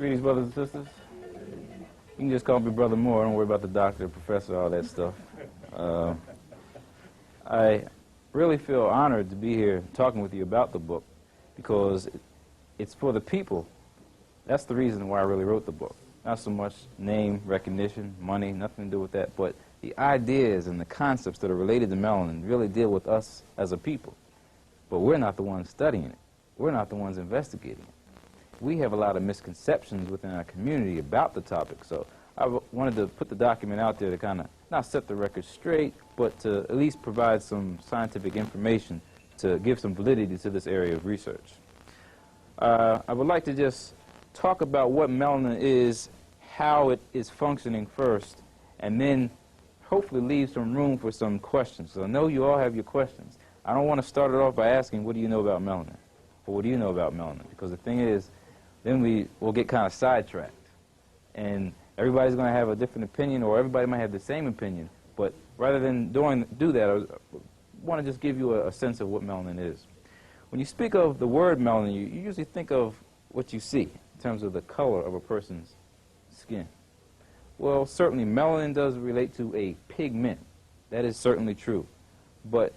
Greetings, brothers and sisters. You can just call me Brother Moore. Don't worry about the doctor, professor, all that stuff. I really feel honored to be here talking with you about the book because it's for the people. That's the reason why I really wrote the book. Not so much name, recognition, money, nothing to do with that, but the ideas and the concepts that are related to melanin really deal with us as a people. But we're not the ones studying it. We're not the ones investigating it. We have a lot of misconceptions within our community about the topic, so I wanted to put the document out there to kind of not set the record straight, but to at least provide some scientific information to give some validity to this area of research. I would like to just talk about what melanin is, how it is functioning first, and then hopefully leave some room for some questions. So I know you all have your questions. I don't want to start it off by asking, what do you know about melanin? Or what do you know about melanin? Because the thing is, then we will get kind of sidetracked. And everybody's going to have a different opinion, or everybody might have the same opinion. But rather than do that, I want to just give you a sense of what melanin is. When you speak of the word melanin, you usually think of what you see in terms of the color of a person's skin. Well, certainly melanin does relate to a pigment. That is certainly true. But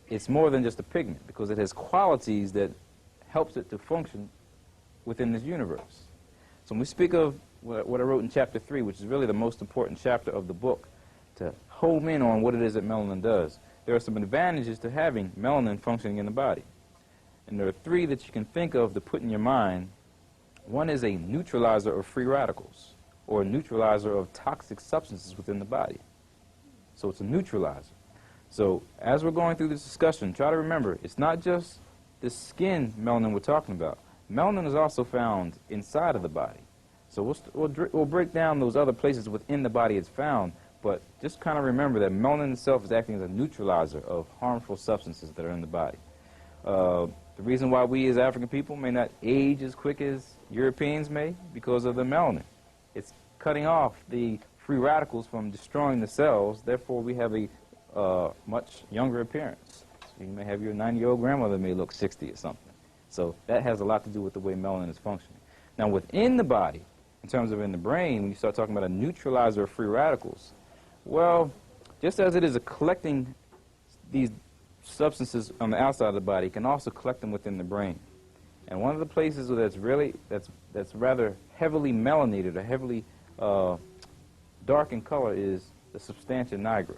it's more than just a pigment, because it has qualities that helps it to function within this universe. So when we speak of what I wrote in chapter 3, which is really the most important chapter of the book, to home in on what it is that melanin does, there are some advantages to having melanin functioning in the body. And there are 3 that you can think of to put in your mind. One is a neutralizer of free radicals, or a neutralizer of toxic substances within the body. So it's a neutralizer. So as we're going through this discussion, try to remember, it's not just the skin melanin we're talking about. Melanin is also found inside of the body. So we'll break down those other places within the body it's found, but just kind of remember that melanin itself is acting as a neutralizer of harmful substances that are in the body. The reason why we as African people may not age as quick as Europeans may, because of the melanin. It's cutting off the free radicals from destroying the cells, therefore we have a much younger appearance. So you may have your 90-year-old grandmother may look 60 or something. So that has a lot to do with the way melanin is functioning. Now within the body, in terms of in the brain, when you start talking about a neutralizer of free radicals, well, just as it is collecting these substances on the outside of the body, it can also collect them within the brain. And one of the places that's rather heavily melanated or heavily dark in color is the substantia nigra.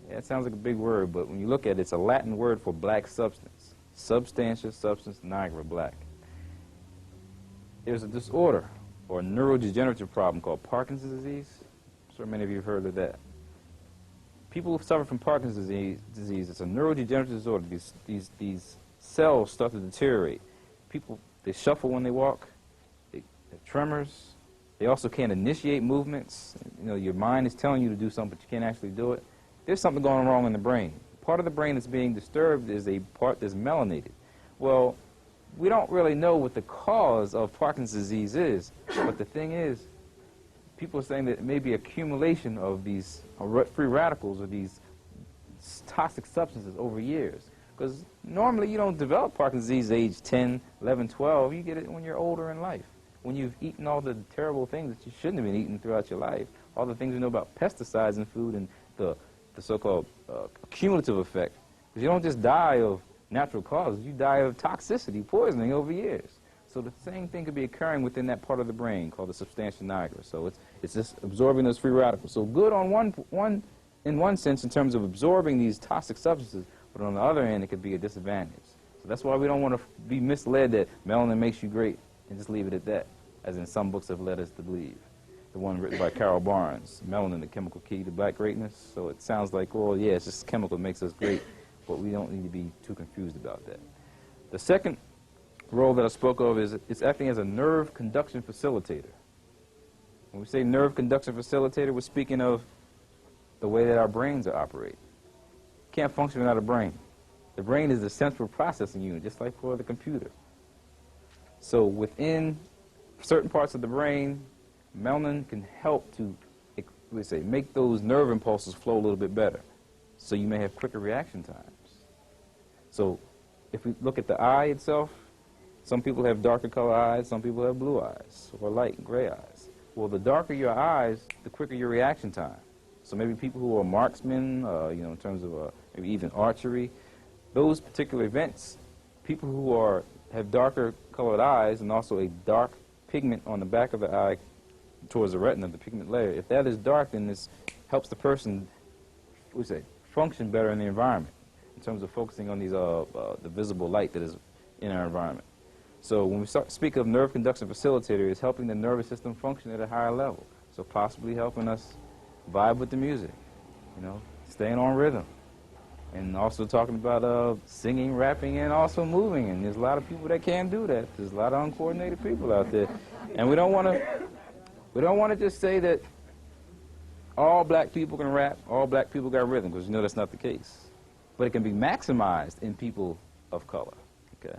Yeah, it sounds like a big word, but when you look at it, it's a Latin word for black substance. Substantia, substance, nigra, black. There's a disorder or a neurodegenerative problem called Parkinson's disease. I'm sure many of you have heard of that. People who suffer from Parkinson's disease, it's a neurodegenerative disorder. These cells start to deteriorate. People, they shuffle when they walk. They have tremors. They also can't initiate movements. You know, your mind is telling you to do something, but you can't actually do it. There's something going wrong in the brain. Part of the brain that's being disturbed is a part that's melanated. Well, we don't really know what the cause of Parkinson's disease is, but the thing is, people are saying that it may be accumulation of these free radicals or these toxic substances over years. Because normally you don't develop Parkinson's disease at age 10, 11, 12. You get it when you're older in life, when you've eaten all the terrible things that you shouldn't have been eating throughout your life, all the things we know about pesticides in food and the so-called cumulative effect. Because you don't just die of natural causes, you die of toxicity, poisoning over years. So the same thing could be occurring within that part of the brain called the substantia nigra. So it's just absorbing those free radicals. So good on in one sense in terms of absorbing these toxic substances, but on the other end it could be a disadvantage. So that's why we don't want to be misled that melanin makes you great and just leave it at that, as in some books have led us to believe. The one written by Carol Barnes, Melanin, the Chemical Key to Black Greatness. So it sounds like, well, yeah, it's just chemical that makes us great, but we don't need to be too confused about that. The second role that I spoke of is it's acting as a nerve conduction facilitator. When we say nerve conduction facilitator, we're speaking of the way that our brains are operating. Can't function without a brain. The brain is the central processing unit, just like for the computer. So within certain parts of the brain, melanin can help to, make those nerve impulses flow a little bit better. So you may have quicker reaction times. So if we look at the eye itself, Some people have darker color eyes, some people have blue eyes, or light gray eyes. Well, the darker your eyes, the quicker your reaction time. So maybe people who are marksmen, in terms of maybe even archery, those particular events, people who have darker colored eyes and also a dark pigment on the back of the eye towards the retina, the pigment layer, if that is dark, then this helps the person, function better in the environment in terms of focusing on these the visible light that is in our environment. So when we speak of nerve conduction facilitator, it's helping the nervous system function at a higher level. So possibly helping us vibe with the music, staying on rhythm. And also talking about singing, rapping, and also moving. And there's a lot of people that can't do that. There's a lot of uncoordinated people out there. And we don't want to just say that all black people can rap, all black people got rhythm, because that's not the case. But it can be maximized in people of color. Okay.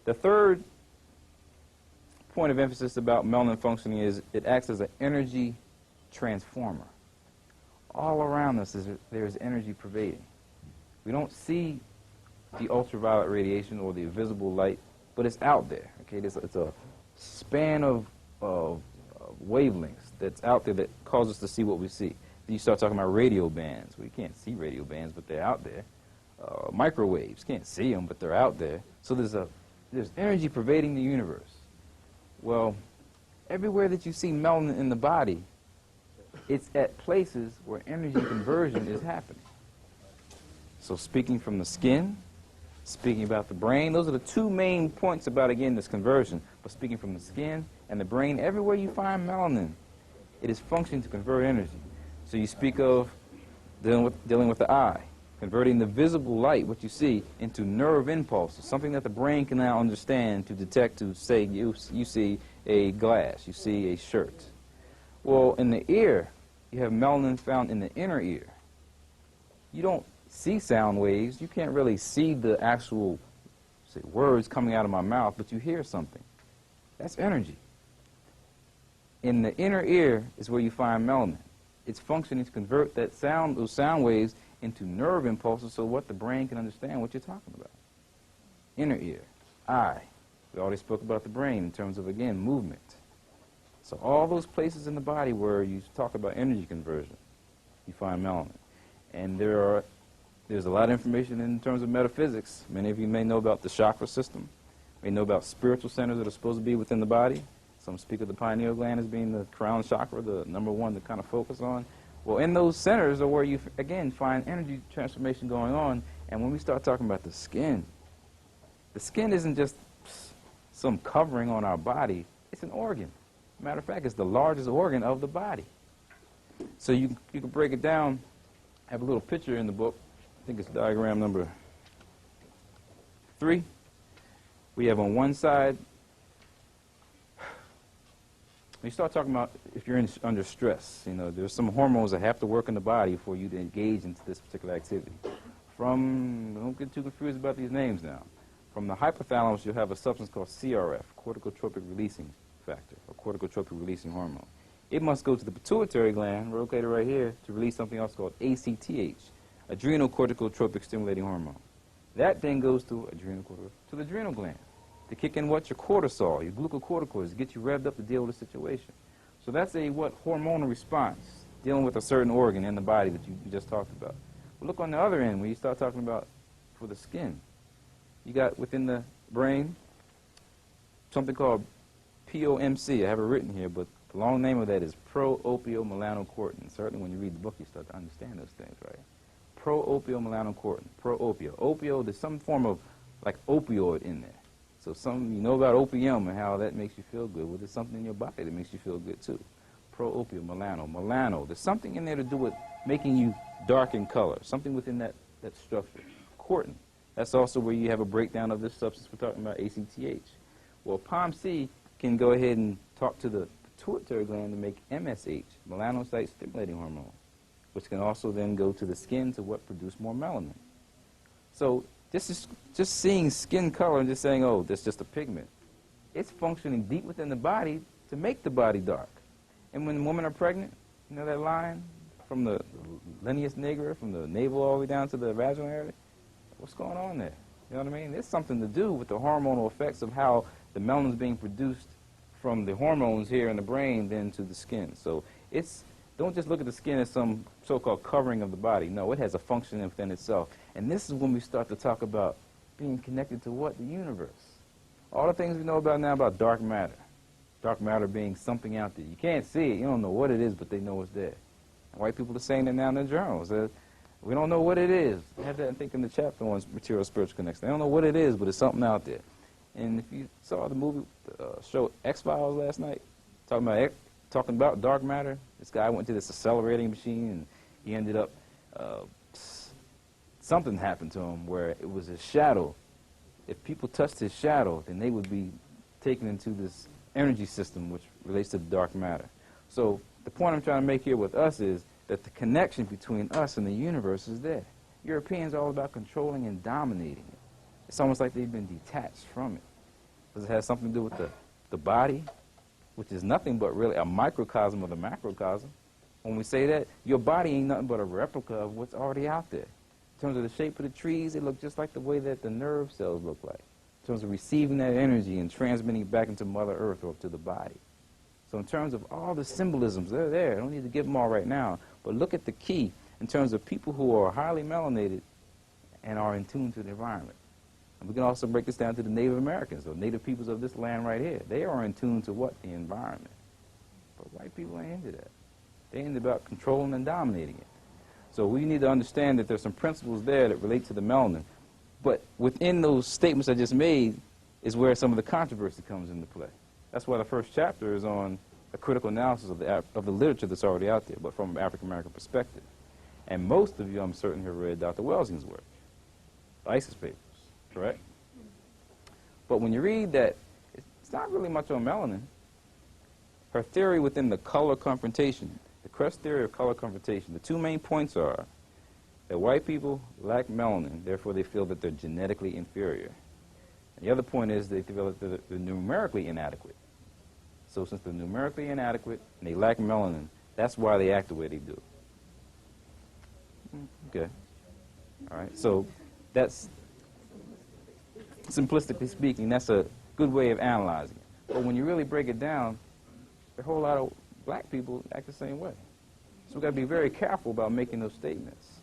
The third point of emphasis about melanin functioning is it acts as an energy transformer. All around us there's energy pervading. We don't see the ultraviolet radiation or the visible light, but it's out there. Okay, it's a span of wavelengths that's out there that causes us to see what we see. Then you start talking about radio bands. We can't see radio bands, but they're out there. Microwaves, can't see them, but they're out there. So there's energy pervading the universe. Well, everywhere that you see melanin in the body, it's at places where energy conversion is happening. So speaking from the skin, speaking about the brain, those are the two main points about, again, this conversion. But speaking from the skin and the brain, everywhere you find melanin, it is functioning to convert energy. So you speak of dealing with the eye, converting the visible light, what you see, into nerve impulses, something that the brain can now understand to detect, to say you see a glass, you see a shirt. Well, in the ear, you have melanin found in the inner ear. You don't see sound waves. You can't really see the actual, words coming out of my mouth, but you hear something. That's energy. In the inner ear is where you find melanin. It's functioning to convert those sound waves into nerve impulses so what the brain can understand what you're talking about. Inner ear, eye. We already spoke about the brain in terms of, again, movement. So all those places in the body where you talk about energy conversion, you find melanin. And there's a lot of information in terms of metaphysics. Many of you may know about the chakra system, may know about spiritual centers that are supposed to be within the body. Some speak of the pineal gland as being the crown chakra, the number one to kind of focus on. Well, in those centers are where you, again, find energy transformation going on. And when we start talking about the skin isn't just some covering on our body. It's an organ. Matter of fact, it's the largest organ of the body. So you can break it down. I have a little picture in the book. I think it's diagram number 3. We have on one side, when you start talking about if you're under stress, there's some hormones that have to work in the body for you to engage into this particular activity. Don't get too confused about these names now. From the hypothalamus, you'll have a substance called CRF, corticotropic releasing factor, or corticotropic releasing hormone. It must go to the pituitary gland, located right here, to release something else called ACTH, adrenocorticotropic stimulating hormone. That then goes to the adrenal gland to kick in your cortisol, your glucocorticoids, to get you revved up to deal with the situation. So that's a hormonal response dealing with a certain organ in the body that you just talked about. But look on the other end when you start talking about for the skin. You got within the brain something called POMC. I have it written here, but the long name of that is pro-opiomelanocortin. Certainly when you read the book, you start to understand those things, right? Pro-opiomelanocortin, pro-opio. Opio, there's some form of opioid in there. So you know about opium and how that makes you feel good. Well, there's something in your body that makes you feel good too. Pro-opio, melano. There's something in there to do with making you dark in color, something within that structure. Cortin. That's also where you have a breakdown of this substance we're talking about, ACTH. Well, POMC can go ahead and talk to the pituitary gland to make MSH, melanocyte stimulating hormone, which can also then go to the skin to produce more melanin. So just seeing skin color and just saying, oh, that's just a pigment, it's functioning deep within the body to make the body dark. And when women are pregnant, that line from the lineus nigra, from the navel all the way down to the vaginal area, what's going on there? You know what I mean? There's something to do with the hormonal effects of how the melanin is being produced from the hormones here in the brain then to the skin. So don't just look at the skin as some so-called covering of the body. No, it has a function within itself. And this is when we start to talk about being connected to what? The universe. All the things we know about now about dark matter. Dark matter being something out there. You can't see it. You don't know what it is, but they know it's there. And white people are saying that now in their journals. We don't know what it is. I had that, I think, in the chapter on material spiritual connection. They don't know what it is, but it's something out there. And if you saw the movie, show X-Files last night, talking about dark matter, this guy went to this accelerating machine, and he ended up, something happened to him where it was his shadow. If people touched his shadow, then they would be taken into this energy system which relates to the dark matter. So the point I'm trying to make here with us is that the connection between us and the universe is there. Europeans are all about controlling and dominating it. It's almost like they've been detached from it. Because it has something to do with the body, which is nothing but really a microcosm of the macrocosm. When we say that, your body ain't nothing but a replica of what's already out there. In terms of the shape of the trees, they look just like the way that the nerve cells look like. In terms of receiving that energy and transmitting it back into Mother Earth or to the body. So in terms of all the symbolisms, they're there. I don't need to give them all right now. But look at the key in terms of people who are highly melanated and are in tune to the environment. And we can also break this down to the Native Americans, or Native peoples of this land right here. They are in tune to what? The environment. But white people ain't into that. They're into about controlling and dominating it. So we need to understand that there's some principles there that relate to the melanin. But within those statements I just made is where some of the controversy comes into play. That's why the first chapter is on a critical analysis of the literature that's already out there, but from an African-American perspective. And most of you, I'm certain, have read Dr. Welsing's work, the ISIS papers, correct? But when you read that, it's not really much on melanin. Her theory within the color confrontation, the Crest theory of color confrontation, the two main points are that white people lack melanin, therefore they feel that they're genetically inferior. And the other point is they feel that they're numerically inadequate. So since they're numerically inadequate and they lack melanin, that's why they act the way they do. Okay. All right. So that's, simplistically speaking, that's a good way of analyzing it. But when you really break it down, a whole lot of black people act the same way. So we've got to be very careful about making those statements.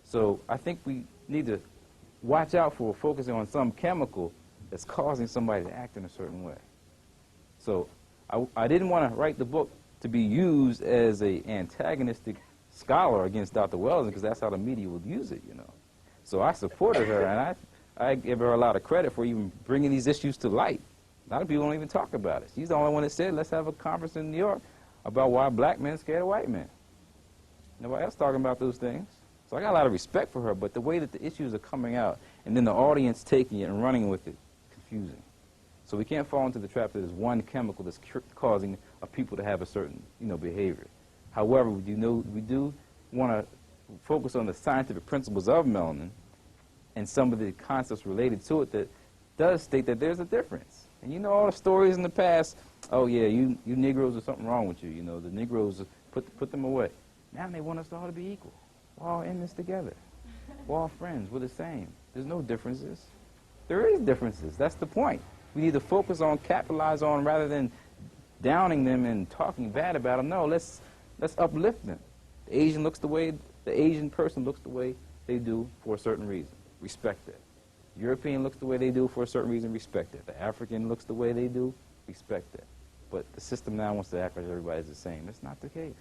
So I think we need to watch out for focusing on some chemical that's causing somebody to act in a certain way. So I didn't want to write the book to be used as an antagonistic scholar against Dr. Welsing, because that's how the media would use it, you know. So I supported her, and I give her a lot of credit for even bringing these issues to light. A lot of people don't even talk about it. She's the only one that said, let's have a conference in New York about why black men scared of white men. Nobody else talking about those things. So I got a lot of respect for her, but the way that the issues are coming out and then the audience taking it and running with it, confusing. So we can't fall into the trap that there's one chemical that's causing people to have a certain, behavior. However, we do want to focus on the scientific principles of melanin and some of the concepts related to it that does state that there's a difference. And all the stories in the past, oh yeah, you Negroes, there's something wrong with you. The Negroes, put them away. Now they want us all to be equal. We're all in this together. We're all friends. We're the same. There's no differences. There is differences. That's the point. We need to focus on, capitalize on, rather than downing them and talking bad about them. No, let's uplift them. The Asian person looks the way they do for a certain reason. Respect that. European looks the way they do for a certain reason. Respect that. The African looks the way they do. Respect that. But the system now wants to act like everybody's the same. That's not the case.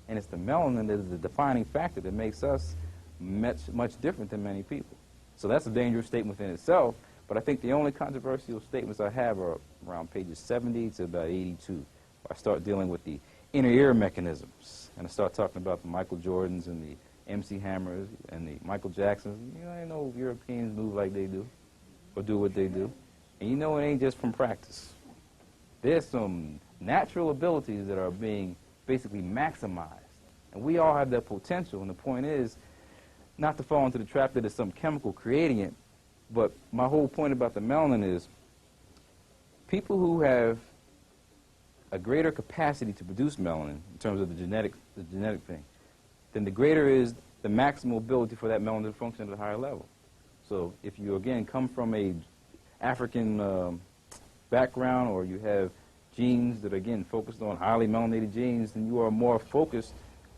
And it's the melanin that is the defining factor that makes us much different than many people. So that's a dangerous statement within itself, but I think the only controversial statements I have are around pages 70 to about 82, where I start dealing with the inner ear mechanisms, and I start talking about the Michael Jordans and the MC Hammers and the Michael Jacksons. I know Europeans move like they do, or do what they do. And it ain't just from practice. There's some natural abilities that are being basically maximized. And we all have that potential, and the point is not to fall into the trap that there's some chemical creating it, but my whole point about the melanin is people who have a greater capacity to produce melanin in terms of the genetic thing, then the greater is the maximal ability for that melanin to function at a higher level. So if you, again, come from a African background, or you have genes that are, again, focused on highly melanated genes, then you are more focused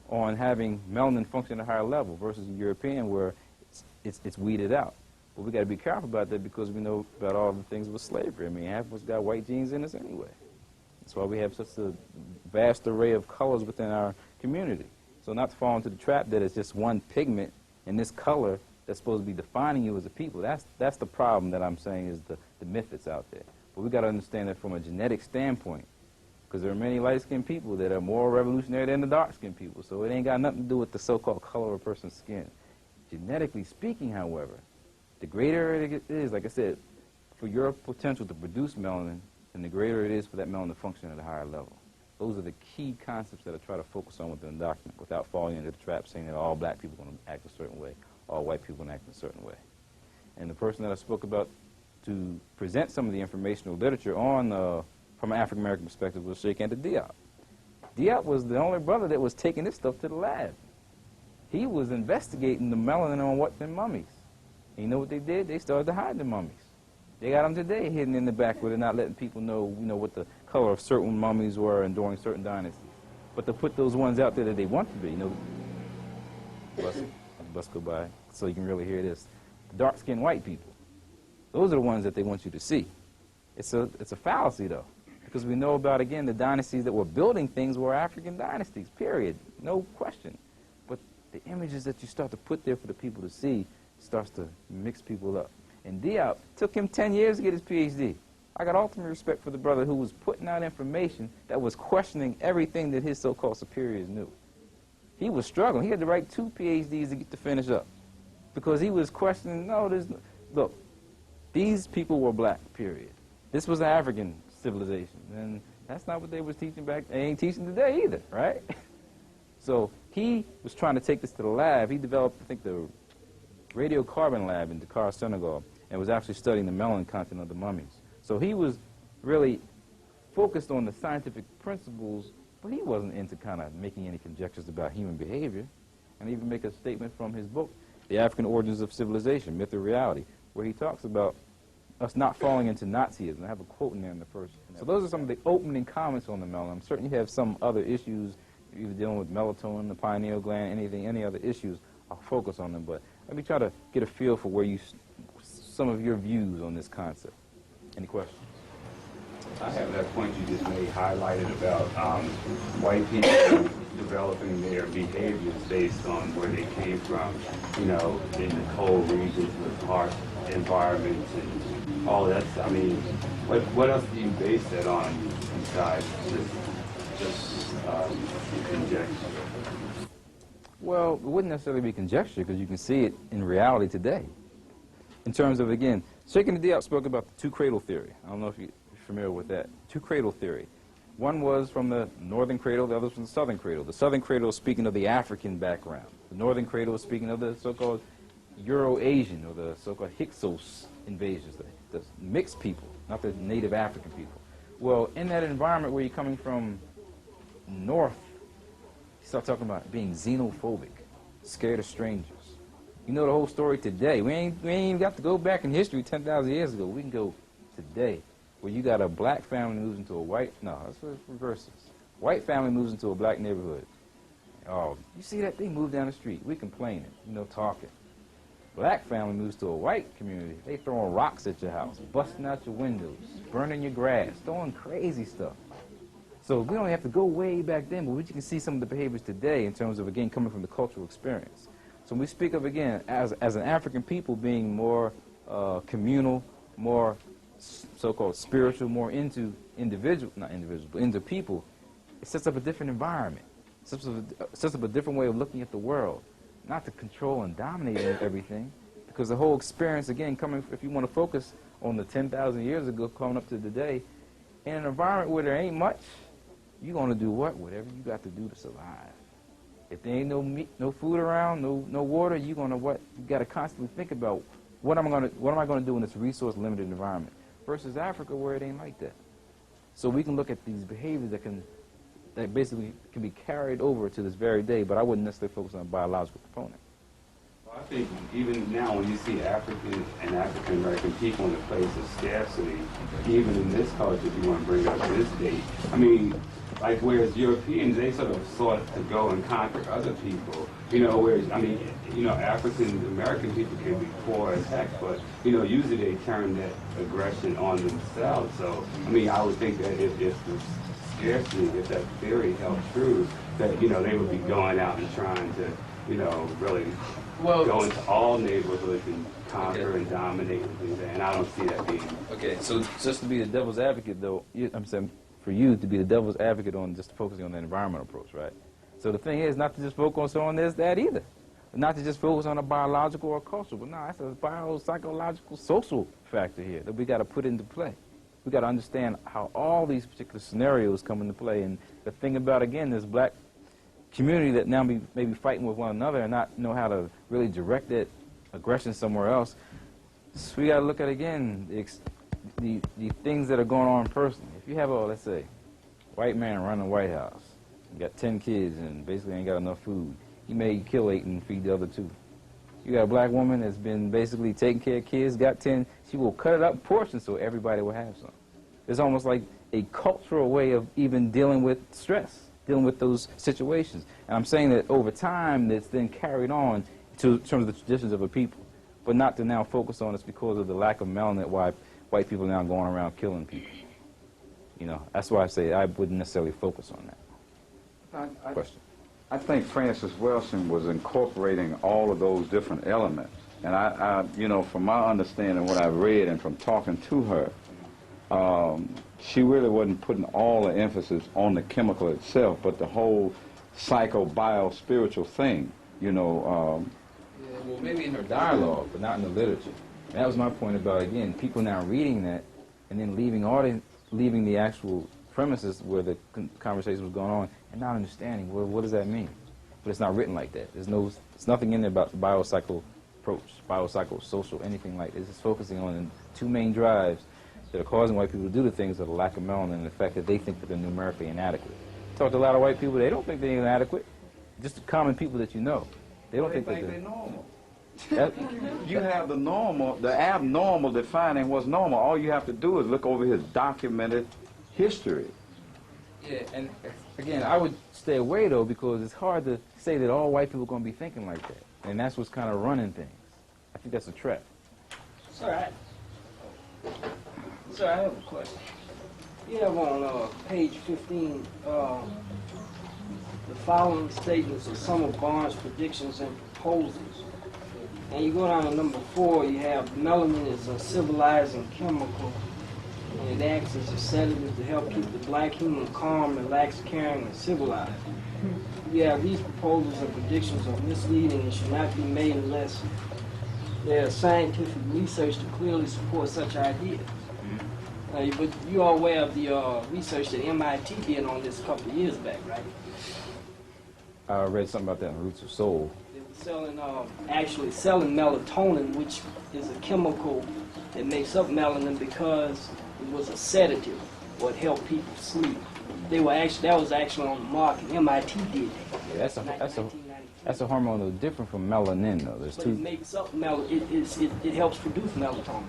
on having melanin function at a higher level versus a European where it's weeded out. But we got to be careful about that because we know about all the things with slavery. I mean, half of us got white genes in us anyway. That's why we have such a vast array of colors within our community. So not to fall into the trap that it's just one pigment and this color that's supposed to be defining you as a people. That's the problem that I'm saying is the myth that's out there. But we got to understand that from a genetic standpoint, because there are many light-skinned people that are more revolutionary than the dark-skinned people. So it ain't got nothing to do with the so-called color of a person's skin. Genetically speaking, however, the greater it is, like I said, for your potential to produce melanin, then the greater it is for that melanin to function at a higher level. Those are the key concepts that I try to focus on within the document without falling into the trap saying that all black people are going to act a certain way, all white people are going to act a certain way. And the person that I spoke about to present some of the informational literature on from an African-American perspective was Sheikh Anta Diop. Diop was the only brother that was taking this stuff to the lab. He was investigating the melanin on what's in mummies. And you know what they did? They started to hide the mummies. They got them today hidden in the back where they're not letting people know, what the color of certain mummies were and during certain dynasties. But to put those ones out there that they want to be, bus go by so you can really hear this. The dark-skinned white people. Those are the ones that they want you to see. It's a fallacy, though, because we know about, again, the dynasties that were building things were African dynasties, period, no question. But the images that you start to put there for the people to see starts to mix people up. And Diop, took him 10 years to get his PhD. I got ultimate respect for the brother who was putting out information that was questioning everything that his so-called superiors knew. He was struggling. He had to write 2 PhDs to get to finish up because he was questioning, look, these people were black, period. This was an African civilization, and that's not what they was teaching back. They ain't teaching today either, right? So he was trying to take this to the lab. He developed, I think, the radiocarbon lab in Dakar, Senegal, and was actually studying the melanin content of the mummies. So he was really focused on the scientific principles, but he wasn't into kind of making any conjectures about human behavior. And even make a statement from his book, The African Origins of Civilization, Myth or Reality, where he talks about us not falling into Nazism. I have a quote in there in the first. So those are some of the opening comments on the melanin. I'm certain you have some other issues, either dealing with melatonin, the pineal gland, any other issues. I'll focus on them, but let me try to get a feel for where some of your views on this concept. Any questions? I have that point you just made highlighted about white people developing their behaviors based on where they came from, in the cold regions with harsh environments and all that stuff. I mean, what else do you base that on besides just conjecture? Well, it wouldn't necessarily be conjecture because you can see it in reality today. In terms of, again, Sheikh Anta Diop spoke about the 2 cradle theory. I don't know if you're familiar with that. 2 cradle theory. One was from the northern cradle, the other was from the southern cradle. The southern cradle is speaking of the African background. The northern cradle is speaking of the so-called Euro-Asian or the so-called Hyksos invasions, the mixed people, not the native African people. Well, in that environment where you're coming from north, you start talking about being xenophobic, scared of strangers. You know the whole story today. We ain't even got to go back in history 10,000 years ago. We can go today, where you got a black family moves into a white, no, that's what it reverses. White family moves into a black neighborhood. Oh, you see that? They move down the street. We complaining, talking. Black family moves to a white community. They throwing rocks at your house, busting out your windows, burning your grass, throwing crazy stuff. So we don't have to go way back then, but we can see some of the behaviors today in terms of, again, coming from the cultural experience. So when we speak of, again, as an African people being more communal, more so-called spiritual, more into not individuals, but into people, it sets up a different environment. It sets up a different way of looking at the world, not to control and dominate everything, because the whole experience, again, if you want to focus on the 10,000 years ago coming up to today, in an environment where there ain't much, you're going to do what? Whatever you got to do to survive. If there ain't no meat, no food around, no water, you're going to what? You got to constantly think about what am I going to do in this resource-limited environment versus Africa where it ain't like that. So we can look at these behaviors that basically can be carried over to this very day, but I wouldn't necessarily focus on a biological component. I think even now when you see African and African American people in a place of scarcity, even in this culture, if you want to bring up this date, I mean, like whereas Europeans, they sort of sought to go and conquer other people, you know, whereas, I mean, you know, African American people can be poor as heck, but, you know, usually they turn that aggression on themselves. So, I mean, I would think that if the scarcity, if that theory held true, that, you know, they would be going out and trying to, you know, really go into all neighborhoods and conquer and dominate and things like that. And I don't see that being. Okay, so just to be the devil's advocate, though, I'm saying for you to be the devil's advocate on just focusing on the environmental approach, right? So the thing is not to just focus on this, that either. Not to just focus on a biological or cultural, but no, that's a biopsychological, social factor here that we got to put into play. We got to understand how all these particular scenarios come into play. And the thing about, again, this black community that now may be fighting with one another and not know how to really direct that aggression somewhere else. So we got to look at, again, the things that are going on personally. If you have a, let's say, white man running the White House, got 10 kids and basically ain't got enough food, he may kill 8 and feed the other 2. You got a black woman that's been basically taking care of kids, got 10, she will cut it up in portions so everybody will have some. It's almost like a cultural way of even dealing with stress, dealing with those situations. And I'm saying that over time, that's then carried on in terms of the traditions of a people, but not to now focus on it's because of the lack of melanin why white people are now going around killing people. You know, that's why I say I wouldn't necessarily focus on that. Question. I think Frances Wilson was incorporating all of those different elements. And I you know, from my understanding, what I've read and from talking to her, she really wasn't putting all the emphasis on the chemical itself, but the whole psycho-bio-spiritual thing, you know. Yeah, well, maybe in her dialogue, but not in the literature. And that was my point about, again, people now reading that and then leaving the actual premises where the conversation was going on and not understanding, well, what does that mean? But it's not written like that. There's nothing in there about the biopsycho approach, biopsychosocial, anything like this. It's just focusing on the 2 main drives that are causing white people to do the things of the lack of melanin and the fact that they think that they're numerically inadequate. Talk to a lot of white people, they don't think they're inadequate. Just the common people that you know. They don't think that they're normal. You have the normal, the abnormal defining what's normal. All you have to do is look over his documented history. Yeah, and again, I would stay away, though, because it's hard to say that all white people are going to be thinking like that. And that's what's kind of running things. I think that's a trap. Sir, I have a question. You have on page 15 the following statements of some of Barnes' predictions and proposals. And you go down to number 4, you have melanin is a civilizing chemical, and it acts as a sedative to help keep the black human calm, relaxed, caring, and civilized. You have these proposals and predictions are misleading and should not be made unless there is scientific research to clearly support such ideas. But you are aware of the research that MIT did on this a couple of years back, right? I read something about that in Roots of Soul. They were actually selling melatonin, which is a chemical that makes up melanin because it was a sedative or it helped people sleep. That was actually on the market. MIT did that. Yeah, that's a hormone that's different from melanin, though. There's two. It makes up it helps produce melatonin.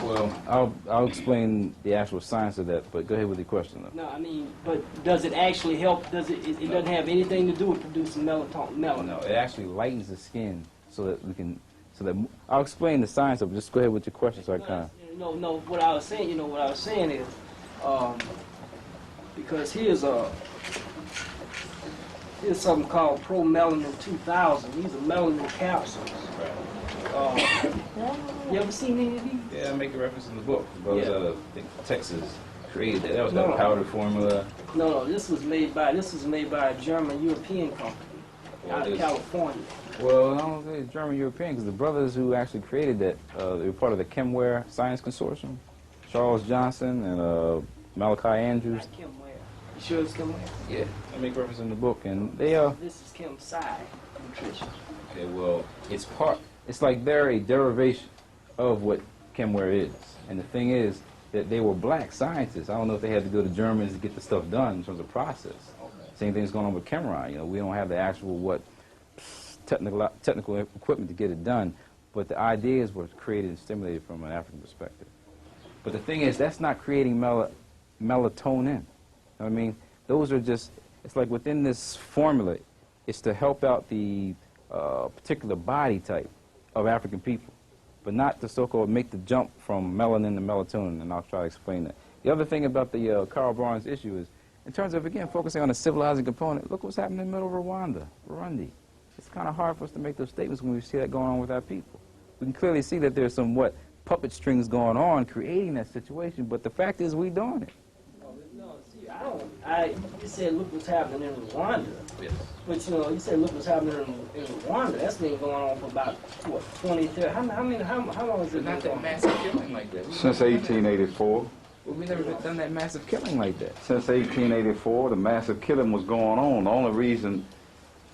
Well, I'll explain the actual science of that, but go ahead with your question, though. No, I mean, but does it actually help? It doesn't have anything to do with producing melanin. No, it actually lightens the skin so that I'll explain the science of it. Just go ahead with your question so I kind of. No, what I was saying is, because here's something called Pro-Melanin 2000. These are melanin capsules. You ever seen any of these? Yeah, I make a reference in the book. Brothers out of Texas created that. That was that powder formula. No, this was made by a German European company out of California. Well, I don't say German European because the brothers who actually created that, they were part of the Chemware Science Consortium. Charles Johnson and Malachi Andrews. Not Chemware. You sure it's Chemware? Yeah, I make reference in the book, and they This is ChemSci Nutrition. Okay, well, it's like they're a derivation of what Chemware is, and the thing is that they were black scientists. I don't know if they had to go to Germany to get the stuff done in terms of process. Same thing's going on with Chemron. You know, we don't have the actual technical equipment to get it done, but the ideas were created and stimulated from an African perspective. But the thing is, that's not creating melatonin. You know what I mean? Those are just, it's like within this formula, it's to help out the particular body type of African people, but not to so-called make the jump from melanin to melatonin, and I'll try to explain that. The other thing about the Karl Barnes issue is, in terms of, again, focusing on the civilizing component, look what's happening in the middle of Burundi. It's kind of hard for us to make those statements when we see that going on with our people. We can clearly see that there's some, puppet strings going on creating that situation, but the fact is we doing it. No, see, you said look what's happening in Rwanda. Yes. But, you know, you said look what's happening in Rwanda. That's been going on for about, 20, 30, how long has it been Not going that on? massive killing like that. Since 1884. Well, we never done that massive killing like that. Since 1884, the massive killing was going on. The only reason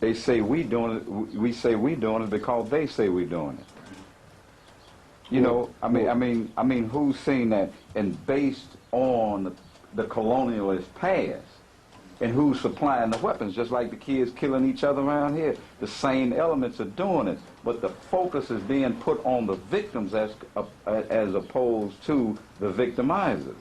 they say we doing it, we say we doing it because they say we doing it. You know, I mean, who's seen that? And based on the colonialist past, and who's supplying the weapons, just like the kids killing each other around here. The same elements are doing it, but the focus is being put on the victims as opposed to the victimizers.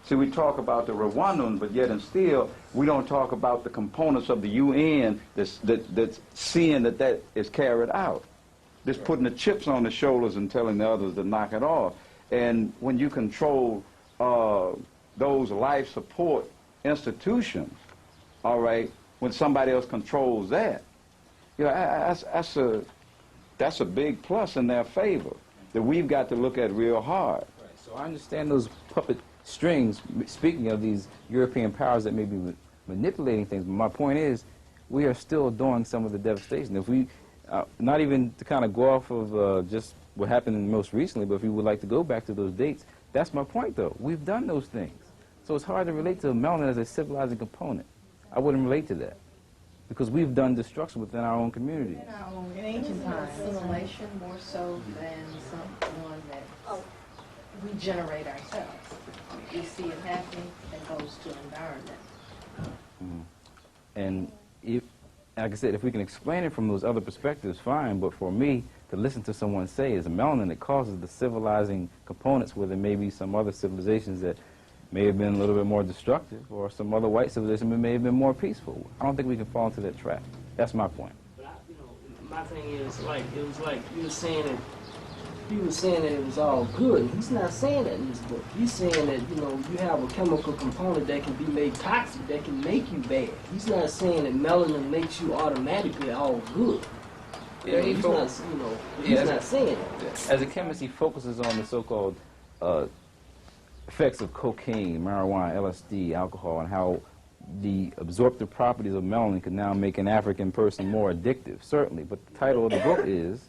See, we talk about the Rwandans, but yet and still, we don't talk about the components of the UN that's seeing that is carried out. Just putting the chips on the shoulders and telling the others to knock it off. And when you control those life support institutions, all right, when somebody else controls that, you know, that's a big plus in their favor that we've got to look at real hard. Right. So I understand those puppet strings, speaking of these European powers that may be manipulating things, but my point is we are still doing some of the devastation. If we, not even to kind of go off of just what happened most recently, but if you would like to go back to those dates, that's my point though. We've done those things. So it's hard to relate to melanin as a civilizing component. I wouldn't relate to that because we've done destruction within our own communities. In our own ancient times, assimilation more so than someone that we generate ourselves. We see it happening that goes to environment. And if, like I said, if we can explain it from those other perspectives, fine. But for me, to listen to someone say it's a melanin that causes the civilizing components where there may be some other civilizations that may have been a little bit more destructive, or some other white civilization that may have been more peaceful. I don't think we can fall into that trap. That's my point. But my thing is, it was like you were saying that he was saying that it was all good. He's not saying that in this book. He's saying that, you have a chemical component that can be made toxic, that can make you bad. He's not saying that melanin makes you automatically all good. Yeah, he's not saying that. As a chemist, he focuses on the so-called effects of cocaine, marijuana, LSD, alcohol, and how the absorptive properties of melanin can now make an African person more addictive, certainly. But the title of the book is,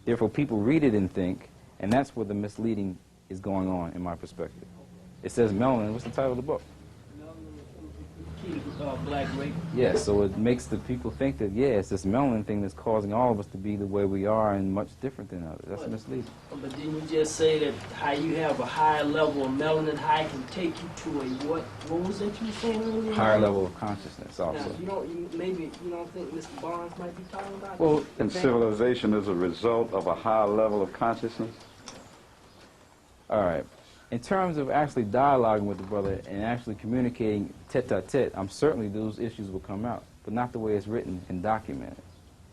therefore people read it and think, and that's where the misleading is going on in my perspective. It says melanin. What's the title of the book? Black rape. Yes, so it makes the people think that, yeah, it's this melanin thing that's causing all of us to be the way we are and much different than others. That's misleading. But didn't you just say that how you have a higher level of melanin high can take you to a what? What was that you were saying earlier? Higher level of consciousness also. Now, maybe you don't think Mr. Barnes might be talking about Well, that? And civilization is a result of a higher level of consciousness? All right. In terms of actually dialoguing with the brother and actually communicating tete-a-tete, certainly those issues will come out, but not the way it's written and documented.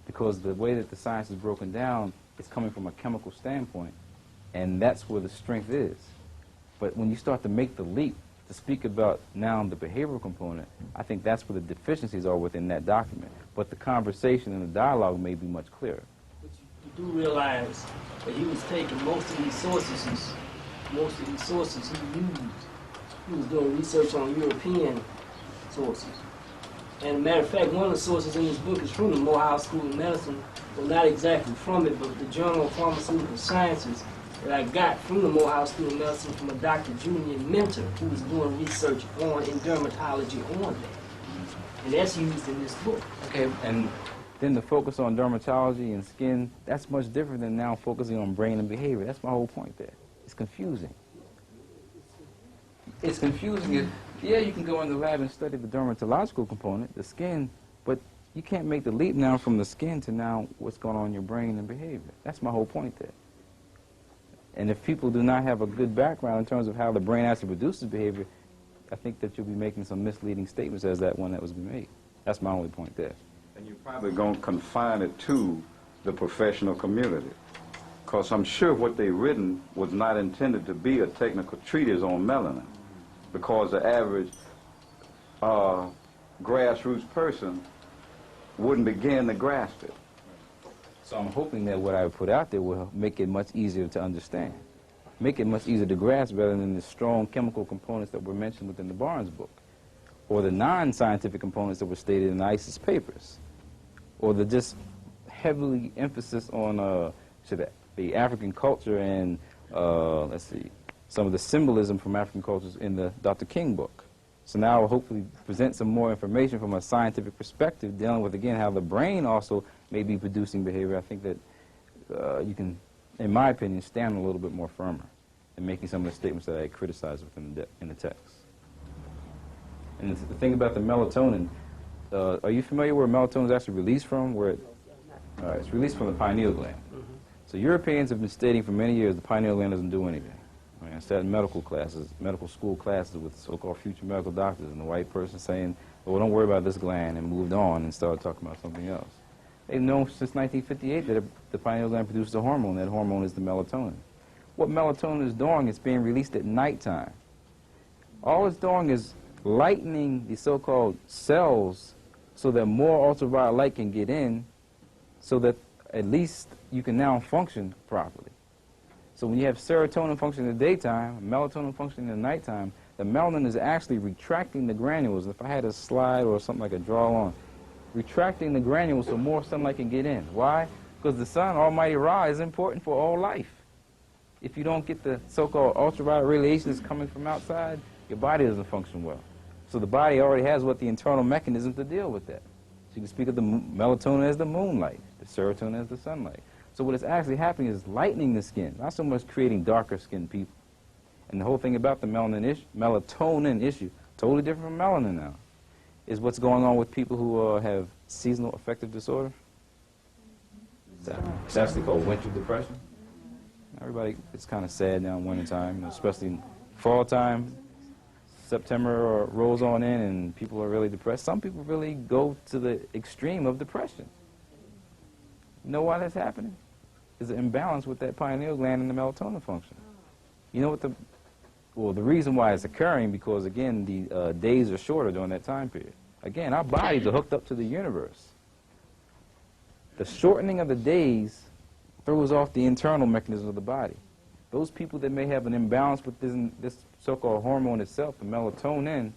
Because the way that the science is broken down is coming from a chemical standpoint, and that's where the strength is. But when you start to make the leap to speak about now the behavioral component, I think that's where the deficiencies are within that document. But the conversation and the dialogue may be much clearer. But you do realize that he was taking most of these sources he used. He was doing research on European sources. And matter of fact, one of the sources in this book is from the Morehouse School of Medicine. Well, not exactly from it, but the Journal of Pharmaceutical Sciences that I got from the Morehouse School of Medicine from a Dr. Julian Mentor who was doing research in dermatology on that. And that's used in this book. Okay, and then the focus on dermatology and skin, that's much different than now focusing on brain and behavior. That's my whole point there. It's confusing. It's confusing. Yeah, you can go in the lab and study the dermatological component, the skin, but you can't make the leap now from the skin to now what's going on in your brain and behavior. That's my whole point there. And if people do not have a good background in terms of how the brain actually produces behavior, I think that you'll be making some misleading statements as that one that was made. That's my only point there. And you're probably going to confine it to the professional community. Because I'm sure what they've written was not intended to be a technical treatise on melanin. Because the average grassroots person wouldn't begin to grasp it. So I'm hoping that what I put out there will make it much easier to understand, make it much easier to grasp rather than the strong chemical components that were mentioned within the Barnes book, or the non-scientific components that were stated in the ISIS papers, or the just heavily emphasis on the African culture and, let's see, some of the symbolism from African cultures in the Dr. King book. So now I'll hopefully present some more information from a scientific perspective dealing with, again, how the brain also may be producing behavior. I think that you can, in my opinion, stand a little bit more firmer in making some of the statements that I criticize within in the text. And the thing about the melatonin, are you familiar where melatonin is actually released from? It's released from the pineal gland. So Europeans have been stating for many years the pineal gland doesn't do anything. I sat in medical classes, medical school classes with so-called future medical doctors, and the white person saying, well, don't worry about this gland, and moved on and started talking about something else. They've known since 1958 that the pineal gland produces a hormone. That hormone is the melatonin. What melatonin is doing is being released at nighttime. All it's doing is lightening the so-called cells so that more ultraviolet light can get in so that at least you can now function properly. So when you have serotonin functioning in the daytime, melatonin functioning in the nighttime, the melanin is actually retracting the granules. If I had a slide or something like a draw on, retracting the granules so more sunlight can get in. Why? Because the sun, almighty Ra, is important for all life. If you don't get the so-called ultraviolet radiation that's coming from outside, your body doesn't function well. So the body already has what the internal mechanism to deal with that. So you can speak of the melatonin as the moonlight, the serotonin as the sunlight. So what is actually happening is lightening the skin, not so much creating darker skinned people. And the whole thing about the melatonin issue, totally different from melanin now, is what's going on with people who have seasonal affective disorder. It's actually called winter depression. Everybody, it's kind of sad now in winter time, especially in fall time. September rolls on in and people are really depressed. Some people really go to the extreme of depression. You know why that's happening? There's an imbalance with that pineal gland and the melatonin function. You know what the reason why it's occurring, because again, the days are shorter during that time period. Again, our bodies are hooked up to the universe. The shortening of the days throws off the internal mechanism of the body. Those people that may have an imbalance with this so-called hormone itself, the melatonin,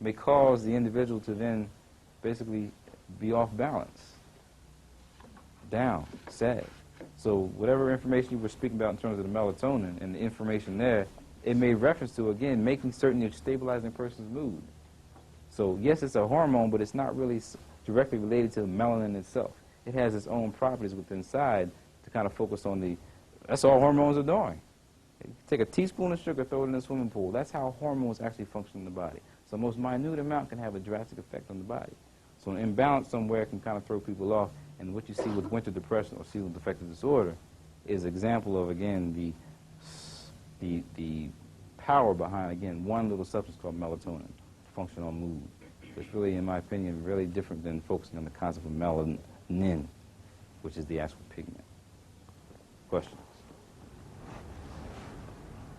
may cause the individual to then basically be off balance, down, sad. So whatever information you were speaking about in terms of the melatonin and the information there, it made reference to, again, making certain you're stabilizing a person's mood. So yes, it's a hormone, but it's not really directly related to the melanin itself. It has its own properties within inside to kind of focus on that's all hormones are doing. You take a teaspoon of sugar, throw it in a swimming pool. That's how hormones actually function in the body. So the most minute amount can have a drastic effect on the body. So an imbalance somewhere can kind of throw people off. And what you see with winter depression or seasonal affective disorder is an example of, again, the power behind, again, one little substance called melatonin, function on mood. It's really, in my opinion, really different than focusing on the concept of melanin, which is the actual pigment. Questions?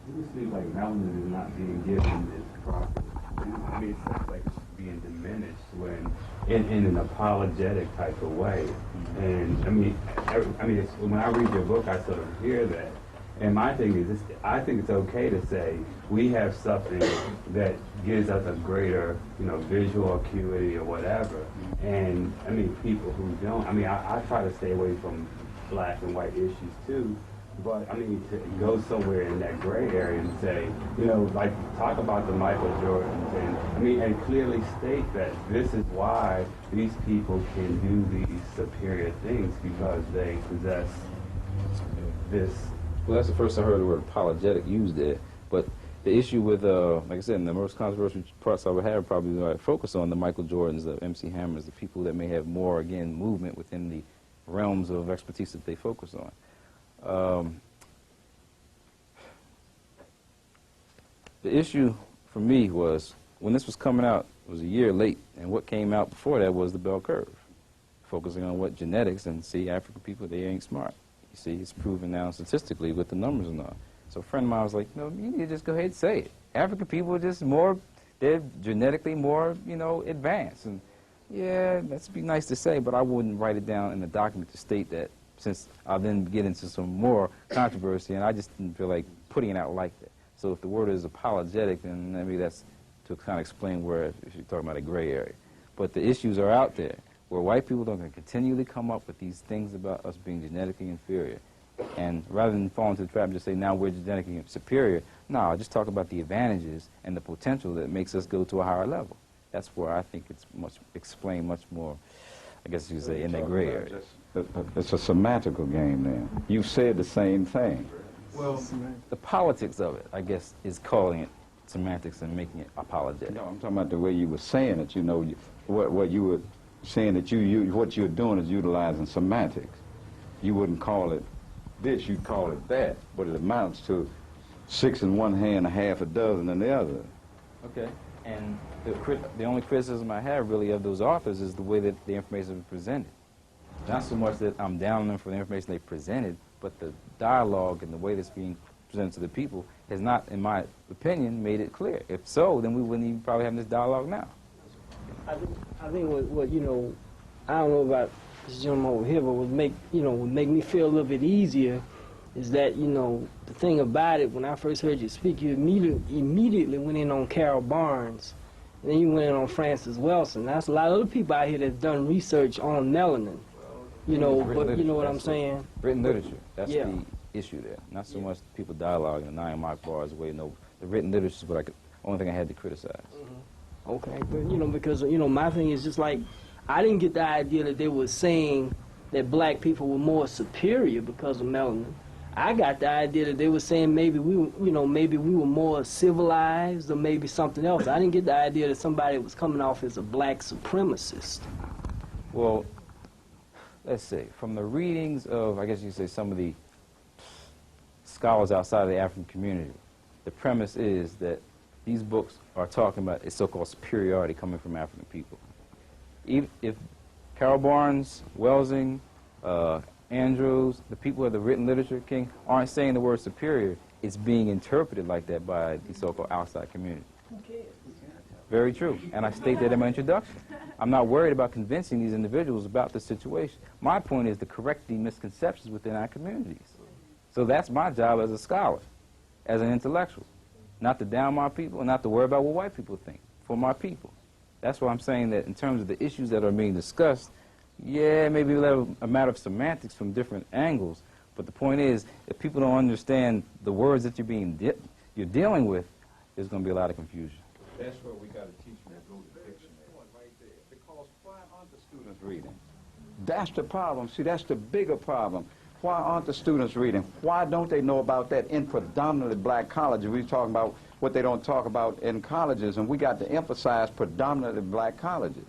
It just seems like melanin is not being given its proper. I mean, it seems like it's being diminished when, in an apologetic type of way. And I mean, it's, when I read your book, I sort of hear that. And my thing is, I think it's okay to say we have something that gives us a greater, visual acuity or whatever. And I mean, people who don't. I mean, I try to stay away from black and white issues too. But, I mean, to go somewhere in that gray area and say, like, talk about the Michael Jordans and clearly state that this is why these people can do these superior things, because they possess this. Well, that's the first I heard the word apologetic used there. But The issue with, like I said, the most controversial parts I would have probably focus on the Michael Jordans, the MC Hammers, the people that may have more, again, movement within the realms of expertise that they focus on. The issue for me was, when this was coming out, it was a year late, and what came out before that was the bell curve, focusing on what genetics, and see, African people, they ain't smart. You see, it's proven now statistically with the numbers and all. So a friend of mine was like, no, you need to just go ahead and say it. African people are just more, they're genetically more, you know, advanced. And yeah, that'd be nice to say, but I wouldn't write it down in the document to state that, since I'll then get into some more controversy, and I just didn't feel like putting it out like that. So if the word is apologetic, then maybe that's to kind of explain where, if you're talking about a gray area. But the issues are out there, where white people are going to continually come up with these things about us being genetically inferior. And rather than fall into the trap and just say, now we're genetically superior, no, just talk about the advantages and the potential that makes us go to a higher level. That's where I think it's explained much more, I guess you could say, in that gray area. It's a semantical game then. You said the same thing. Well, the politics of it, I guess, is calling it semantics and making it apologetic. No, I'm talking about the way you were saying it. You know, what you were saying that what you're doing is utilizing semantics. You wouldn't call it this, you'd call it that, but it amounts to 6 in one hand, a half a dozen in the other. Okay, and the only criticism I have really of those authors is the way that the information is presented. Not so much that I'm down on them for the information they presented, but the dialogue and the way that's being presented to the people has not, in my opinion, made it clear. If so, then we wouldn't even probably have this dialogue now. I think what you know, I don't know about this gentleman over here, but would make me feel a little bit easier is that, you know, the thing about it, when I first heard you speak, you immediately went in on Carol Barnes, and then you went in on Francis Wilson. That's a lot of other people out here that's done research on melanin, you know, but you know what I'm saying? Written literature, that's yeah. the issue there. Not so much people dialoguing and 9 mock bars away. No, the written literature is what only thing I had to criticize. Mm-hmm. Okay, but you know, because you know, my thing is just like, I didn't get the idea that they were saying that black people were more superior because of melanin. I got the idea that they were saying maybe we were more civilized or maybe something else. I didn't get the idea that somebody was coming off as a black supremacist. Well, let's see. From the readings of, I guess you could say, some of the scholars outside of the African community, the premise is that these books are talking about a so-called superiority coming from African people. Even if Carol Barnes, Welsing, Andrews, the people of the written literature, King, aren't saying the word superior, it's being interpreted like that by the so-called outside community. Very true, and I state that in my introduction. I'm not worried about convincing these individuals about the situation. My point is to correct the misconceptions within our communities. So that's my job as a scholar, as an intellectual. Not to down my people, and not to worry about what white people think, for my people. That's why I'm saying that in terms of the issues that are being discussed, yeah, maybe we'll have a matter of semantics from different angles, but the point is, if people don't understand the words that you're dealing with, there's going to be a lot of confusion. That's where we got to teach them to go to dictionary. Right there. Because why aren't the students reading? That's the problem. See, that's the bigger problem. Why aren't the students reading? Why don't they know about that in predominantly black colleges? We're talking about what they don't talk about in colleges, and we got to emphasize predominantly black colleges.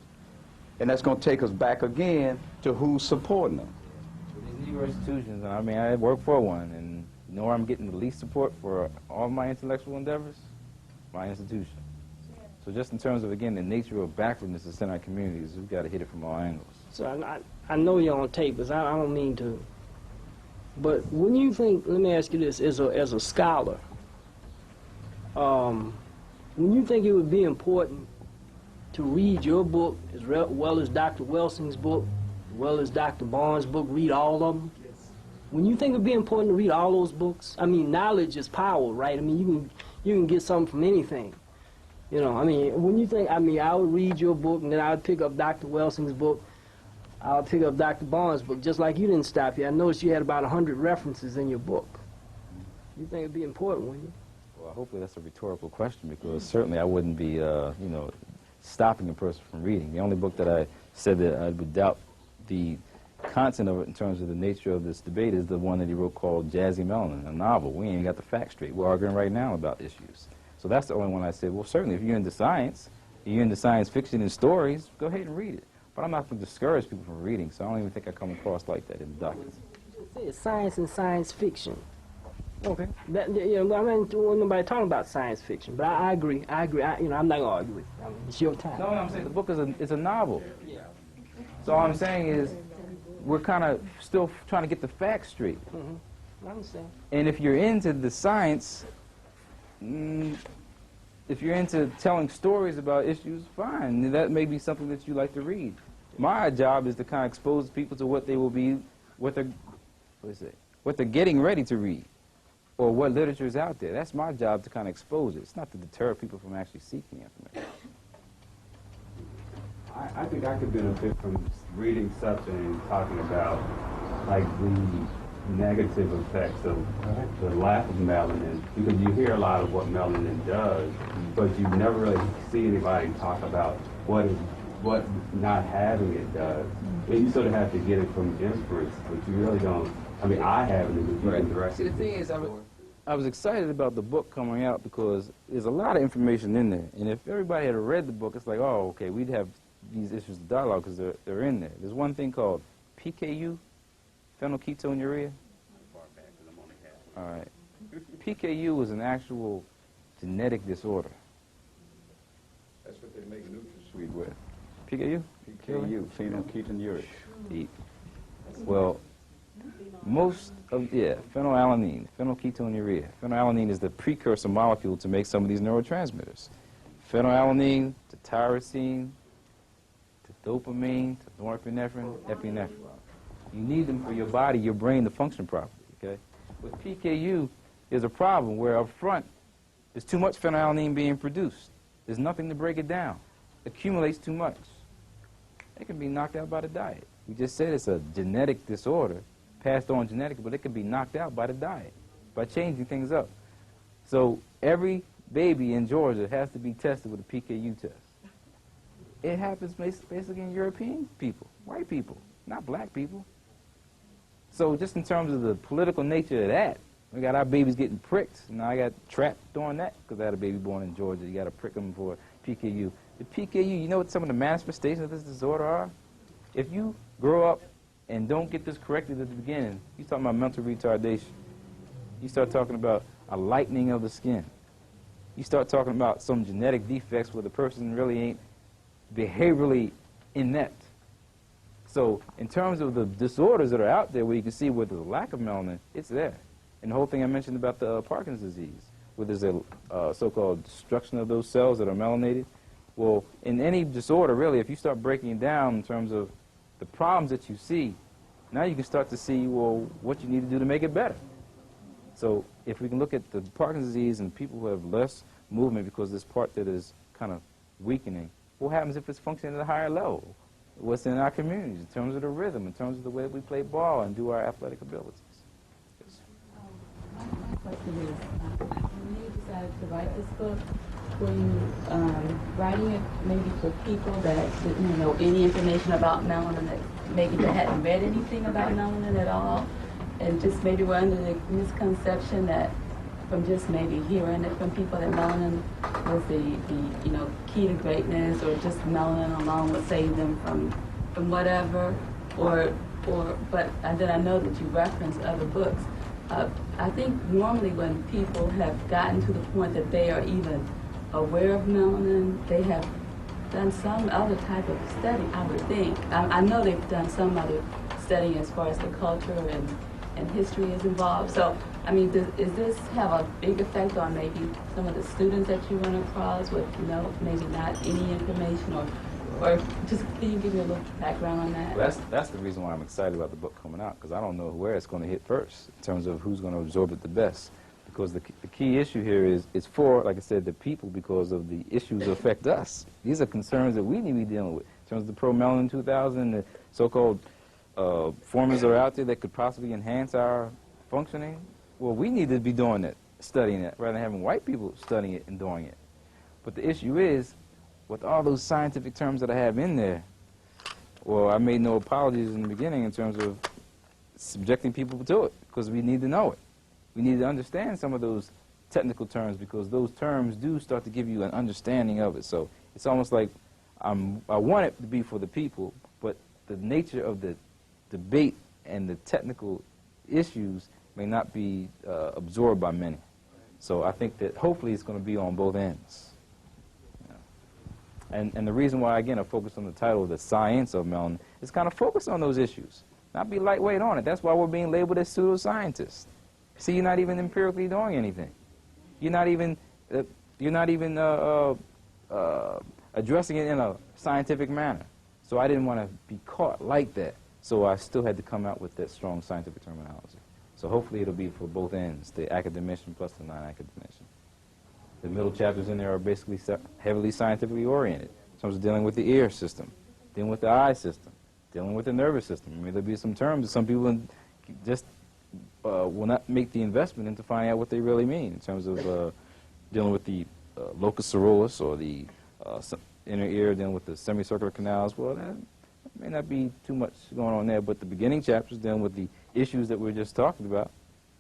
And that's going to take us back again to who's supporting them. These Negro institutions, I mean, I work for one, and you know where I'm getting the least support for all my intellectual endeavors? My institution. So just in terms of, again, the nature of backwardness that's in our communities, we've got to hit it from all angles. So I know you're on tape, but I don't mean to. But when you think, let me ask you this, as a scholar, when you think it would be important to read your book as well as Dr. Welsing's book, as well as Dr. Barnes' book, read all of them? Yes. When you think it would be important to read all those books, I mean, knowledge is power, right? I mean, you can get something from anything. You know, I mean, when you think, I mean, I would read your book, and then I would pick up Dr. Welsing's book, I would pick up Dr. Barnes' book, just like you didn't stop here. I noticed you had about 100 references in your book. You think it'd be important, wouldn't you? Well, hopefully that's a rhetorical question, because certainly I wouldn't be, you know, stopping a person from reading. The only book that I said that I would doubt the content of it in terms of the nature of this debate is the one that he wrote called Jazzy Melanin, a novel. We ain't got the facts straight. We're arguing right now about issues. So that's the only one I said, well, certainly, if you're into science, if you're into science fiction and stories, go ahead and read it. But I'm not going to discourage people from reading, so I don't even think I come across like that in the documents. It's science and science fiction. Okay. That, you know, I mean, nobody talking about science fiction, but I agree. You know, I'm not gonna argue with you. I mean, it's your time. No, I'm saying the book is a novel. Yeah. So all I'm saying is we're kind of still trying to get the facts straight. I understand. And if you're into the science, if you're into telling stories about issues, fine. That may be something that you like to read. My job is to kind of expose people to what they will be, what they're getting ready to read, or what literature is out there. That's my job, to kind of expose it. It's not to deter people from actually seeking information. I think I could benefit from reading something and talking about like the negative effects of the lack of melanin, because you hear a lot of what melanin does, but you never really see anybody talk about what not having it does. And you sort of have to get it from inference, but you really don't. I mean, I haven't, but you can direct See, the it. thing is, I was excited about the book coming out because there's a lot of information in there. And if everybody had read the book, it's like, oh, okay, we'd have these issues of dialogue because they're in there. There's one thing called PKU, phenylketonuria. All right. PKU is an actual genetic disorder. That's what they make NutraSweet with. PKU? PKU, phenylketonuria. Well, most of, phenylalanine, phenylketonuria. Phenylalanine is the precursor molecule to make some of these neurotransmitters. Phenylalanine to tyrosine, to dopamine, to norepinephrine, epinephrine. You need them for your body, your brain to function properly, okay? With PKU, there's a problem where up front, there's too much phenylalanine being produced. There's nothing to break it down. It accumulates too much. It can be knocked out by the diet. We just said it's a genetic disorder, passed on genetically, but it can be knocked out by the diet, by changing things up. So every baby in Georgia has to be tested with a PKU test. It happens basically in European people, white people, not black people. So just in terms of the political nature of that, we got our babies getting pricked. Now I got trapped doing that because I had a baby born in Georgia. You got to prick them for PKU. The PKU, you know what some of the manifestations of this disorder are? If you grow up and don't get this corrected at the beginning, you're talking about mental retardation. You start talking about a lightening of the skin. You start talking about some genetic defects where the person really ain't behaviorally inept. So in terms of the disorders that are out there where you can see where there's a lack of melanin, it's there. And the whole thing I mentioned about the Parkinson's disease, where there's a so-called destruction of those cells that are melanated. Well, in any disorder, really, if you start breaking it down in terms of the problems that you see, now you can start to see, well, what you need to do to make it better. So if we can look at the Parkinson's disease and people who have less movement because this part that is kind of weakening, what happens if it's functioning at a higher level? What's in our communities in terms of the rhythm, in terms of the way that we play ball and do our athletic abilities? Yes. My question is, when you decided to write this book, were you writing it maybe for people that didn't know any information about melanin, that maybe they hadn't read anything about melanin at all, and just maybe were under the misconception that from just maybe hearing it from people that melanin was the key to greatness, or just melanin alone would save them from whatever, but then I know that you referenced other books. I think normally when people have gotten to the point that they are even aware of melanin, they have done some other type of study, I would think. I know they've done some other study as far as the culture and history is involved. So, I mean, does this have a big effect on maybe some of the students that you run across with, maybe not any information, or just can you give me a little background on that? Well, that's the reason why I'm excited about the book coming out, because I don't know where it's going to hit first in terms of who's going to absorb it the best. Because the key issue here is it's for, like I said, the people, because of the issues that affect us. These are concerns that we need to be dealing with. In terms of the Pro-Melanin 2000, the so-called formulas that are out there that could possibly enhance our functioning, well, we need to be doing it, studying it, rather than having white people studying it and doing it. But the issue is, with all those scientific terms that I have in there, well, I made no apologies in the beginning in terms of subjecting people to it, because we need to know it. We need to understand some of those technical terms, because those terms do start to give you an understanding of it. So it's almost like I want it to be for the people, but the nature of the debate and the technical issues may not be absorbed by many. So I think that hopefully it's going to be on both ends. Yeah. And the reason why, again, I focused on the title, The Science of Melanin, is kind of focus on those issues, not be lightweight on it. That's why we're being labeled as pseudoscientists. See, you're not even empirically doing anything. You're not even addressing it in a scientific manner. So I didn't want to be caught like that. So I still had to come out with that strong scientific terminology. So hopefully it'll be for both ends, the academician plus the non-academician. The middle chapters in there are basically heavily scientifically oriented in terms of dealing with the ear system, dealing with the eye system, dealing with the nervous system. I mean, there'll be some terms that some people just will not make the investment into finding out what they really mean in terms of dealing with the locus ceruleus or the inner ear, dealing with the semicircular canals. Well, that may not be too much going on there, but the beginning chapters dealing with the issues that we were just talking about,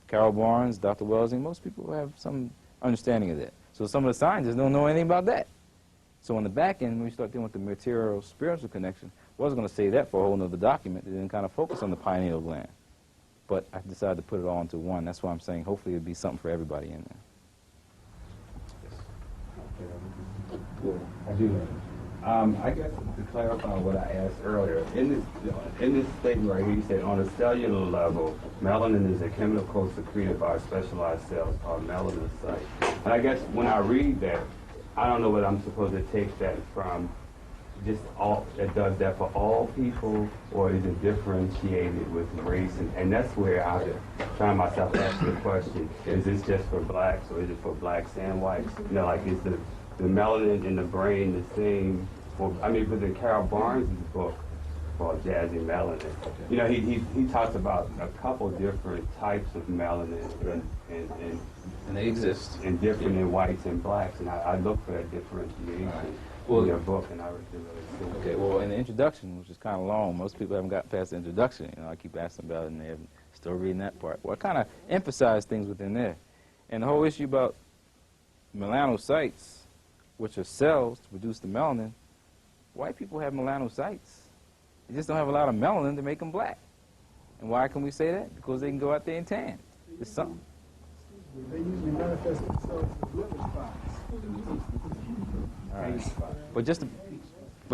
Carol Barnes, Dr. Welsing, most people have some understanding of that. So some of the scientists don't know anything about that. So on the back end, when we start dealing with the material-spiritual connection, I was going to say that for a whole other document and then kind of focus on the pineal gland. But I decided to put it all into one. That's why I'm saying hopefully it'll be something for everybody in there. Good. I do. I guess to clarify what I asked earlier, in this statement right here, you said on a cellular level, melanin is a chemical secreted by specialized cells called melanocytes. And I guess when I read that, I don't know whether I'm supposed to take that from just all, it does that for all people, or is it differentiated with race? And that's where I find myself asking the question, is this just for blacks, or is it for blacks and whites? You know, like, is the melanin in the brain the same? I mean, but in Carol Barnes' book called Jazzy Melanin, you know, he talks about a couple different types of melanin, And they exist. and different in whites and blacks, and I look for that differentiation in your book, and I really see. Okay, well, in the introduction, which is kind of long, most people haven't gotten past the introduction. You know, I keep asking about it, and they're still reading that part. Well, I kind of emphasize things within there. And the whole issue about melanocytes, which are cells to produce the melanin, white people have melanocytes. They just don't have a lot of melanin to make them black. And why can we say that? Because they can go out there and tan. It's something. They usually manifest themselves as liver spots. All right. But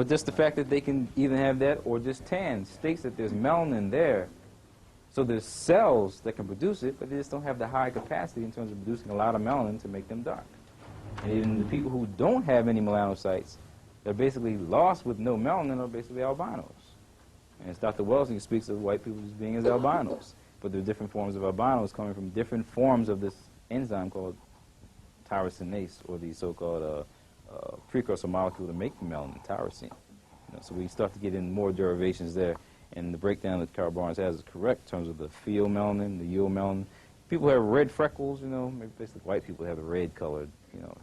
just the fact that they can either have that or just tan states that there's melanin there. So there's cells that can produce it, but they just don't have the high capacity in terms of producing a lot of melanin to make them dark. And even the people who don't have any melanocytes, they're basically lost with no melanin, are basically albinos. And it's Dr. Welsing who speaks of white people as being as albinos. But there are different forms of albinos coming from different forms of this enzyme called tyrosinase, or the so-called precursor molecule to make the melanin, tyrosine. You know, so we start to get in more derivations there. And the breakdown that Carol Barnes has is correct in terms of the pheomelanin, the eomelanin. People who have red freckles, you know, maybe basically white people have the red-colored, you know,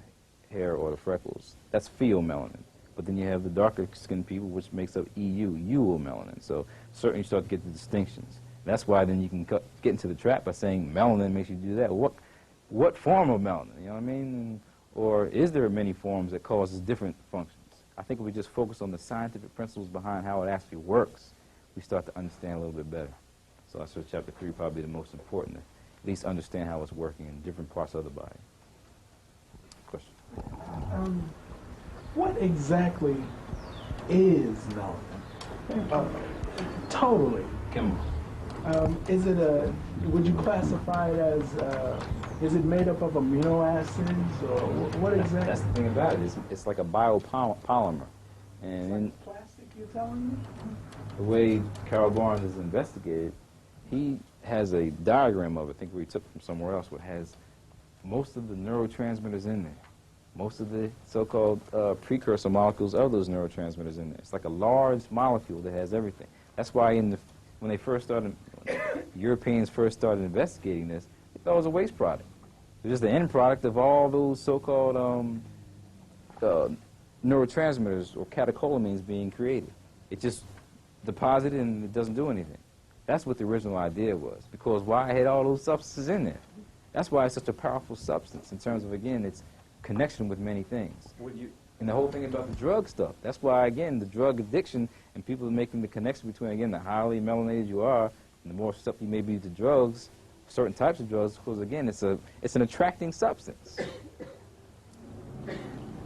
hair or the freckles. That's pheomelanin. But then you have the darker skinned people, which makes up eumelanin. So certainly you start to get the distinctions. That's why then you can get into the trap by saying melanin makes you do that. What form of melanin? You know what I mean? Or is there many forms that causes different functions? I think if we just focus on the scientific principles behind how it actually works, we start to understand a little bit better. So that's where chapter 3 probably the most important, to at least understand how it's working in different parts of the body. Question? What exactly is melanin? Totally. Chemical. Is it would you classify it as, is it made up of amino acids, or what exactly? That's the thing about it. It's like a biopolymer. And in Plastic, you're telling me? the way Carol Barnes has investigated, he has a diagram of it, I think we took from somewhere else, where it has most of the neurotransmitters in there. Most of the so-called precursor molecules of those neurotransmitters in there. It's like a large molecule that has everything. That's why when Europeans first started investigating this, they thought it was a waste product. It was just the end product of all those so-called neurotransmitters or catecholamines being created. It just deposited and it doesn't do anything. That's what the original idea was. Because why I had all those substances in there? That's why it's such a powerful substance in terms of, again, its connection with many things. And the whole thing about the drug stuff, that's why, again, the drug addiction and people are making the connection between, again, the highly melanated you are and the more stuff you may be to drugs, certain types of drugs, because, again, it's an attracting substance.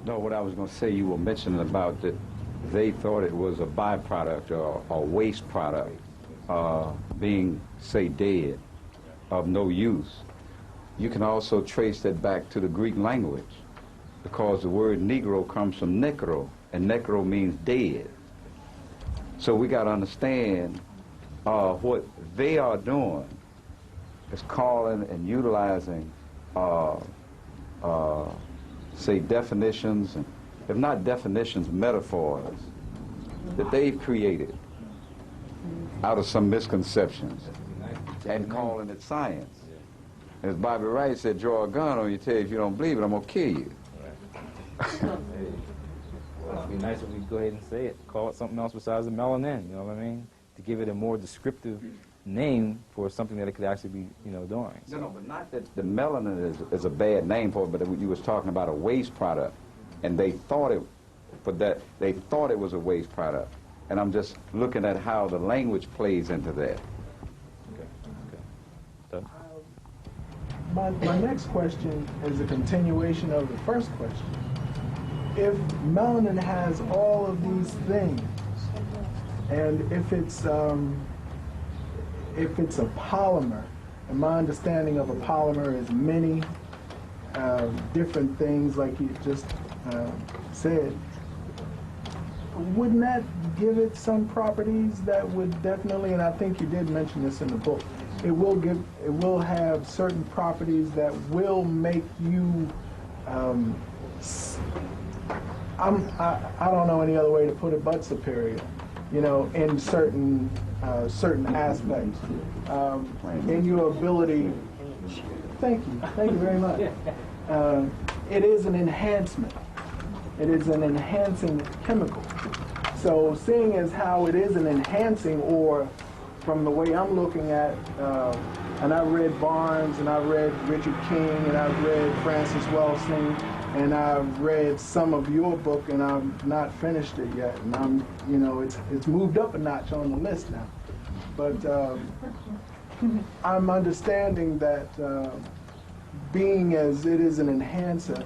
No, what I was going to say, you were mentioning about that they thought it was a byproduct or a waste product, being, say, dead, of no use. You can also trace that back to the Greek language, because the word Negro comes from necro, and necro means dead. So we got to understand what they are doing is calling and utilizing, say, definitions, and if not definitions, metaphors that they've created out of some misconceptions and calling it science. As Bobby Wright said, draw a gun on you, tell you if you don't believe it, I'm going to kill you. Well, it'd be nice if we go ahead and say it. Call it something else besides the melanin, you know what I mean? To give it a more descriptive name for something that it could actually be, doing. So. No, but not that the melanin is a bad name for it, but you was talking about a waste product, and they thought it, they thought it was a waste product, and I'm just looking at how the language plays into that. Okay. My next question is a continuation of the first question. If melanin has all of these things, and if it's a polymer, and my understanding of a polymer is many different things, like you just said, wouldn't that give it some properties that would definitely, and I think you did mention this in the book, it will have certain properties that will make you, I don't know any other way to put it but superior, in certain aspects, in your ability. Thank you very much. It is an enhancement. It is an enhancing chemical. So seeing as how it is an enhancing, or from the way I'm looking at, and I read Barnes, and I read Richard King, and I've read Francis Welsing, and I've read some of your book, and I've not finished it yet. And I'm, it's moved up a notch on the list now. But I'm understanding that being as it is an enhancer,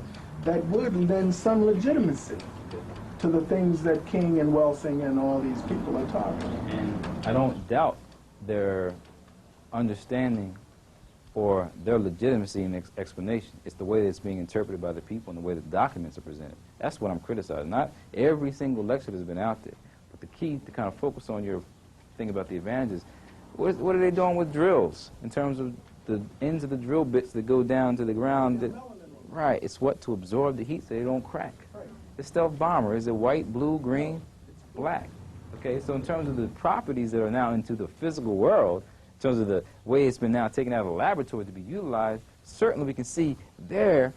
that would lend some legitimacy to the things that King and Welsing and all these people are talking. And I don't doubt their understanding or their legitimacy in explanation. It's the way that it's being interpreted by the people and the way the documents are presented. That's what I'm criticizing. Not every single lecture that's been out there, but the key to kind of focus on your thing about the advantages. What are they doing with drills in terms of the ends of the drill bits that go down to the ground? Right, it's what? To absorb the heat so they don't crack. The stealth bomber, is it white, blue, green? It's black. Okay, so in terms of the properties that are now into the physical world, in terms of the way it's been now taken out of the laboratory to be utilized, certainly we can see there,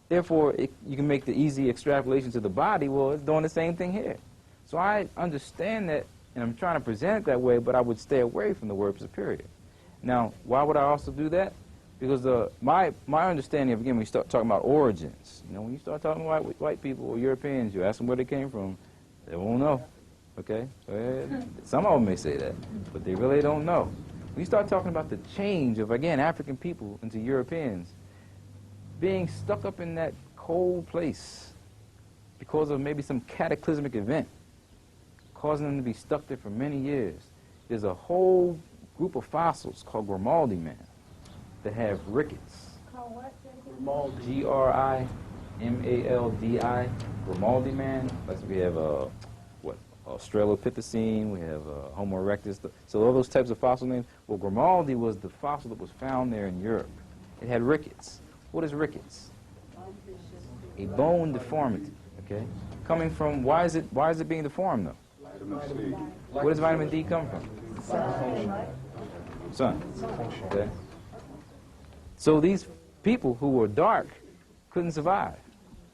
therefore you can make the easy extrapolation to the body, well, it's doing the same thing here. So I understand that, and I'm trying to present it that way, but I would stay away from the word superior. Now, why would I also do that? Because my understanding of, again, when you start talking about origins, when you start talking about white people or Europeans, you ask them where they came from, they won't know, okay? Some of them may say that, but they really don't know. When you start talking about the change of, again, African people into Europeans, being stuck up in that cold place because of maybe some cataclysmic event, causing them to be stuck there for many years, there's a whole group of fossils called Grimaldi man that have rickets. G-R-I-M-A-L-D-I, Grimaldi man. Like we have Australopithecine, we have Homo erectus. So all those types of fossil names. Well, Grimaldi was the fossil that was found there in Europe. It had rickets. What is rickets? A bone deformity. Okay, coming from why is it being deformed though? Where does vitamin D come from? Sun. Okay. So these people who were dark couldn't survive.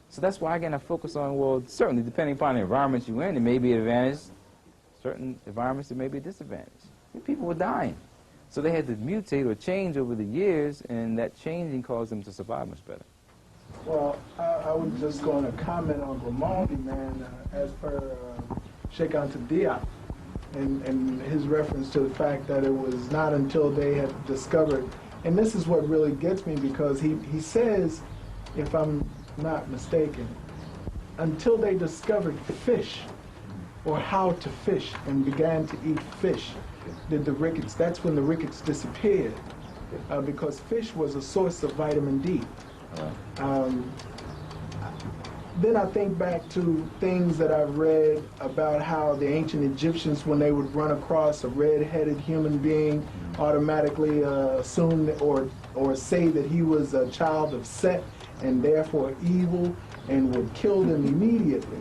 So that's why, again, I focus on, well, certainly depending upon the environment you're in, it may be an advantage. Certain environments, it may be a disadvantage. People were dying. So they had to mutate or change over the years, and that changing caused them to survive much better. Well, I was just going to comment on Grimaldi, man, as per Sheikh Anta Diop, and his reference to the fact that it was not until they had discovered, and this is what really gets me, because he says, if I'm not mistaken, until they discovered fish, or how to fish, and began to eat fish, did the rickets, that's when the rickets disappeared, because fish was a source of vitamin D. Then I think back to things that I've read about how the ancient Egyptians, when they would run across a red-headed human being, automatically assume or say that he was a child of Set and therefore evil, and would kill them immediately.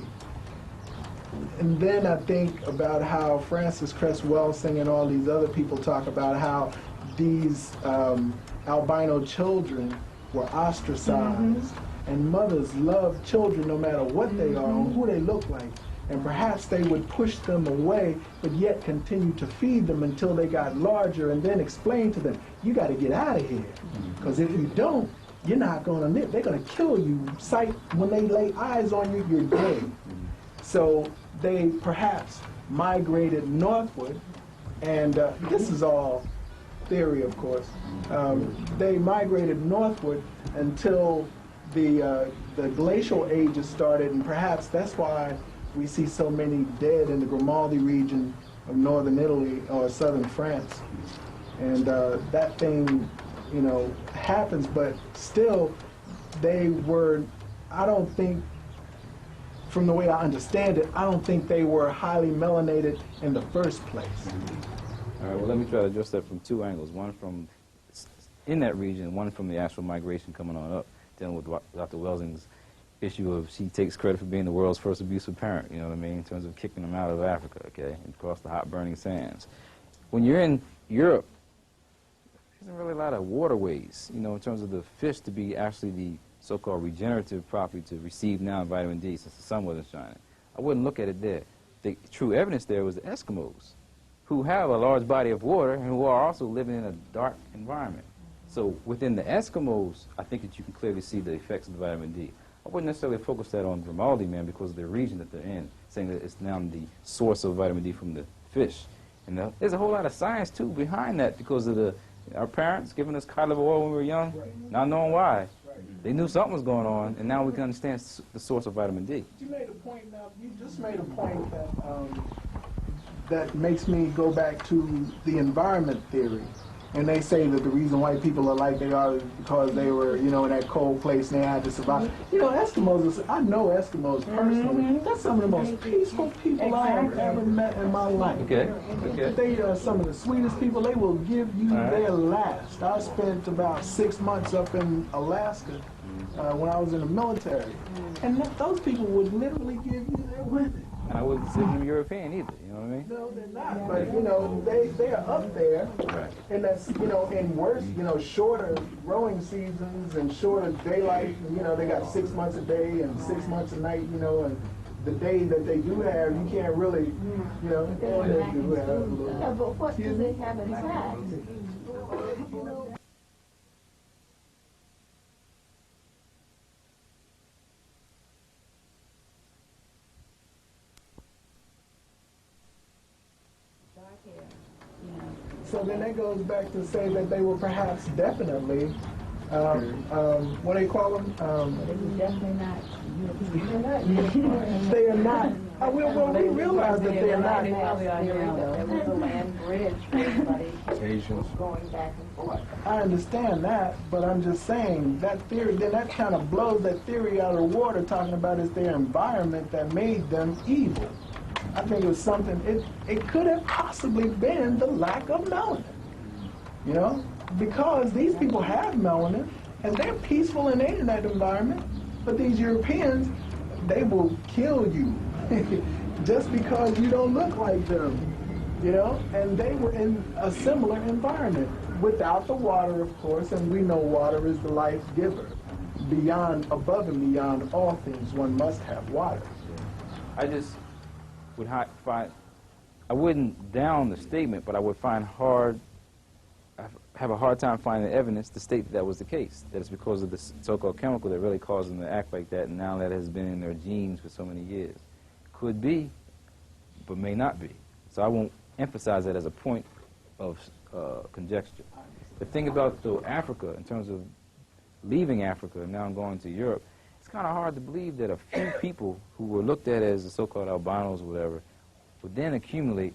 And then I think about how Francis Cress Welsing and all these other people talk about how these albino children were ostracized, and mothers loved children no matter what they are or who they look like. And perhaps they would push them away, but yet continue to feed them until they got larger, and then explain to them, you got to get out of here. Because if you don't, you're not going to live. They're going to kill you. When they lay eyes on you, you're dead. So they perhaps migrated northward, and this is all theory, of course. They migrated northward until the glacial ages started, and perhaps that's why we see so many dead in the Grimaldi region of northern Italy or southern France. And that thing, you know, happens, but still they were, I don't think, from the way I understand it, I don't think they were highly melanated in the first place. All right, well, let me try to address that from two angles. One from in that region, one from the actual migration coming on up, dealing with Dr. Welsing's issue of she takes credit for being the world's first abusive parent, you know what I mean, in terms of kicking them out of Africa, okay, and across the hot burning sands. When you're in Europe, there isn't really a lot of waterways, you know, in terms of the fish to be actually the so-called regenerative property to receive now vitamin D since the sun wasn't shining. I wouldn't look at it there. The true evidence there was the Eskimos, who have a large body of water and who are also living in a dark environment. So within the Eskimos, I think that you can clearly see the effects of the vitamin D. I wouldn't necessarily focus that on Grimaldi, man, because of the region that they're in, saying that it's now the source of vitamin D from the fish. And there's a whole lot of science, too, behind that because of our parents giving us cod liver oil when we were young, not knowing why. They knew something was going on, and now we can understand the source of vitamin D. You made a point now, you just made a point that, that makes me go back to the environment theory. And they say that the reason white people are like they are is because they were, you know, in that cold place and they had to survive. You know, Eskimos, I know Eskimos personally. That's some of the most peaceful people I have ever met in my life. Okay. They are some of the sweetest people. They will give you their last. I spent about 6 months up in Alaska when I was in the military. And those people would literally give you their women. I wouldn't consider them European either, you know what I mean? No, they're not. But, you know, they are up there. Right. And that's, you know, in worse, you know, shorter growing seasons and shorter daylight. You know, they got 6 months a day and 6 months a night, you know, and the day that they do have, you can't really, you know, they do have a little. Yeah, but what do they have inside? So then that goes back to say that they were perhaps definitely, what do they call them? Definitely not. They are not. Well, we realize that they are not. There was a land bridge for everybody going back and forth. I understand that, but I'm just saying that theory, then that kind of blows that theory out of the water, talking about it's their environment that made them evil. I think it was something, it could have possibly been the lack of melanin, you know, because these people have melanin and they're peaceful and they're in that environment, but these Europeans, they will kill you just because you don't look like them, you know, and they were in a similar environment without the water, of course, and we know water is the life giver. Above and beyond all things, one must have water. I just would find, I wouldn't down the statement, but I would find hard have a hard time finding evidence to state that that was the case, that it's because of the so-called chemical that really caused them to act like that, and now that has been in their genes for so many years. Could be, but may not be. So I won't emphasize that as a point of conjecture. The thing about Africa, in terms of leaving Africa and now going to Europe, it's kind of hard to believe that a few people who were looked at as the so-called albinos or whatever would then accumulate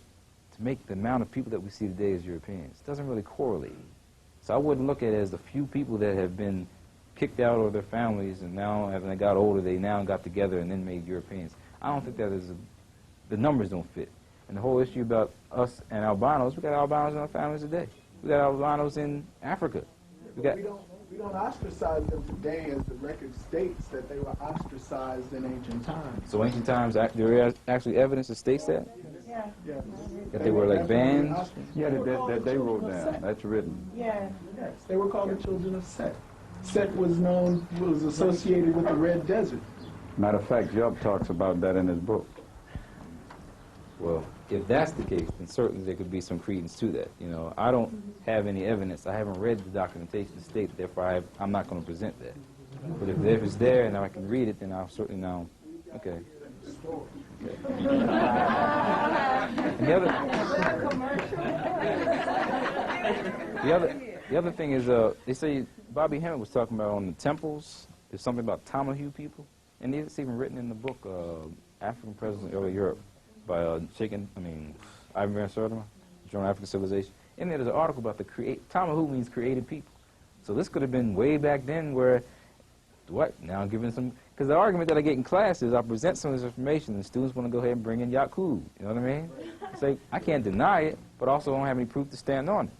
to make the amount of people that we see today as Europeans. It doesn't really correlate. So I wouldn't look at it as the few people that have been kicked out of their families and now, as they got older, they now got together and then made Europeans. I don't think that is the numbers don't fit. And the whole issue about us and albinos, we got albinos in our families today. We got albinos in Africa. We don't ostracize them today as the record states that they were ostracized in ancient times. So ancient times, there is actually evidence that states that? Yeah. That they were like banned? Yeah, that they wrote down. That's written. Yes, they were called the children of Set. Set was associated with the Red Desert. Matter of fact, Job talks about that in his book. Well, if that's the case, then certainly there could be some credence to that. You know, I don't have any evidence. I haven't read the documentation to state, therefore I'm not going to present that. But if it's there and I can read it, then I'll certainly know. Okay. And the other thing is, they say Bobby Hemmett was talking about on the temples. There's something about Tamahu people, and it's even written in the book African Presence in Early Europe by Ivan Van Sertima, Journal of African Civilization. In there's an article about Tamahu means created people. So this could have been way back then where, now I'm giving some, because the argument that I get in class is I present some of this information and students want to go ahead and bring in Yakub, you know what I mean? It's like, I can't deny it, but also don't have any proof to stand on it.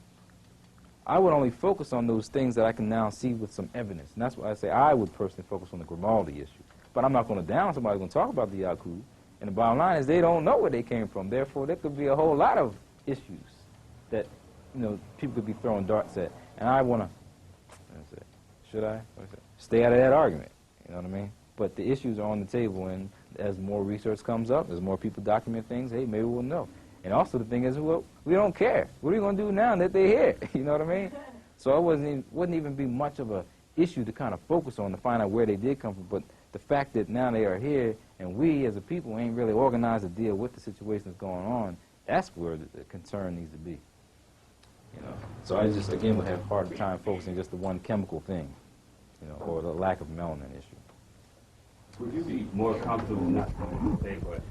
I would only focus on those things that I can now see with some evidence. And that's why I say I would personally focus on the Grimaldi issue. But I'm not going to down somebody who's going to talk about the Yakub. And the bottom line is they don't know where they came from. Therefore, there could be a whole lot of issues that, people could be throwing darts at. And I want to, should I? Stay out of that argument. You know what I mean? But the issues are on the table, and as more research comes up, as more people document things, hey, maybe we'll know. And also the thing is, well, we don't care. What are we going to do now that they're here? You know what I mean? So it wouldn't even be much of a issue to kind of focus on to find out where they did come from. But the fact that now they are here, and we as a people ain't really organized to deal with the situation that's going on, that's where the concern needs to be. So I just, again, would have a hard time focusing just the one chemical thing, or the lack of melanin issue. Would you be more comfortable, not to say, but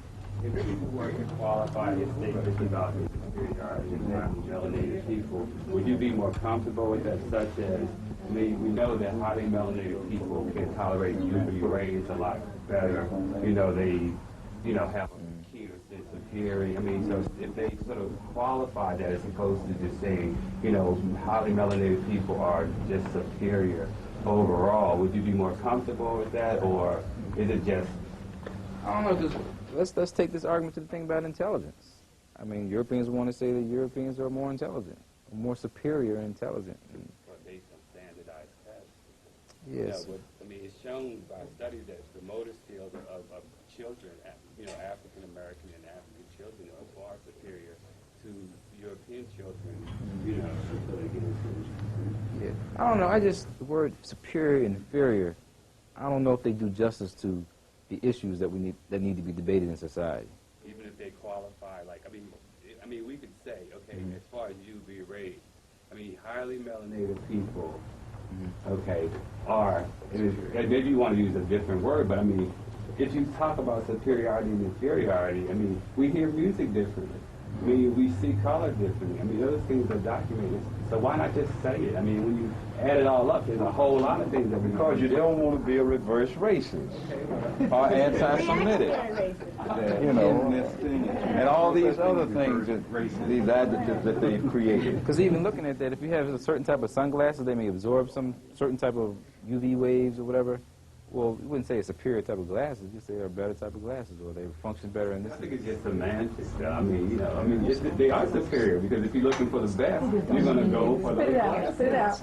if you were to qualify your statement about the superiority of melanated people, would you be more comfortable with that, such as, we know that highly melanated people can tolerate UV rays a lot better. They, have a keener sense of hearing. So if they sort of qualify that as opposed to just saying, highly melanated people are just superior overall, would you be more comfortable with that, or is it just? I don't know, because let's take this argument to the thing about intelligence. Europeans want to say that Europeans are more intelligent, more superior and intelligent. Based on standardized tests. Yes. It's shown by studies that the motor skills of children, African American and African children are far superior to European children, Yeah. I don't know, the word superior and inferior, I don't know if they do justice to the issues that need to be debated in society. Even if they qualify, we could say, okay, as far as UV rays, highly melanated people, are, maybe you want to use a different word, but if you talk about superiority and inferiority, we hear music differently. We see color differently. Those things are documented. So why not just say it? When you add it all up, there's a whole lot of things that we Because you don't want to be a reverse racist or anti-Semitic, and all these other things, these adjectives that they've created. Because even looking at that, if you have a certain type of sunglasses, they may absorb some certain type of UV waves or whatever. Well, you wouldn't say a superior type of glasses. You say they're a better type of glasses, or they function better in this. I think it's just semantics. I mean, they are superior because if you're looking for the best, you're going to go for the best. Sit it out.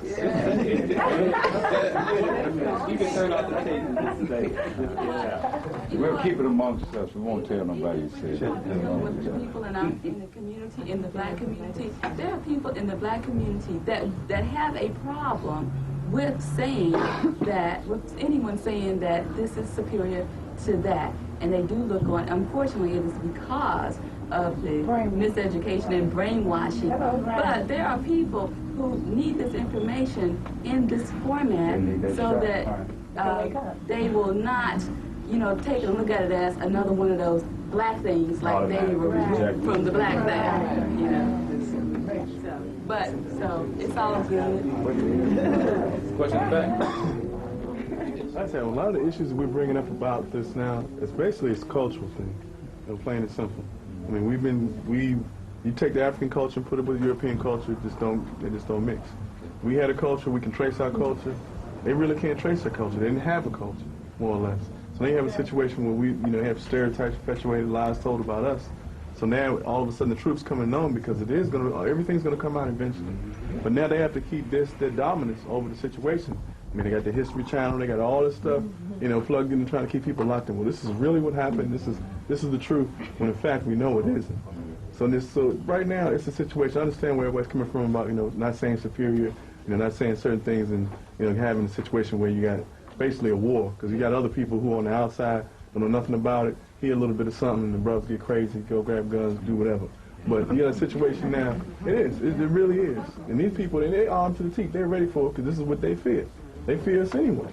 You can turn off the tape and listen to it. We'll keep it amongst us. We won't tell nobody you said it. With the people in the community, in the black community, there are people in the black community that have a problem with saying that, with anyone saying that this is superior to that. And they do look on, unfortunately, it is because of the miseducation and brainwashing. But there are people who need this information in this format so that they will not, take a look at it as another one of those black things, like they were removed from the black thing, So it's all good. Question back. I said, a lot of the issues we're bringing up about this now, it's basically a cultural thing, plain and simple. I mean, you take the African culture and put it with European culture, they just don't mix. We had a culture, we can trace our culture. They really can't trace their culture. They didn't have a culture, more or less. So they have a situation where we, have stereotypes, perpetuated lies told about us. So now, all of a sudden, the truth's coming on because everything's gonna come out eventually. But now they have to keep their dominance over the situation. I mean, they got the History Channel, they got all this stuff, plugged in and trying to keep people locked in. Well, this is really what happened. This is the truth. When in fact we know it isn't. So right now, it's a situation. I understand where everybody's coming from about not saying superior, not saying certain things, and having a situation where you got basically a war because you got other people who on the outside don't know nothing about it. Hear a little bit of something, and the brothers get crazy, go grab guns, do whatever. But you got a situation now. It really is. And these people, they're armed to the teeth. They're ready for it because this is what they fear. They fear us anyway.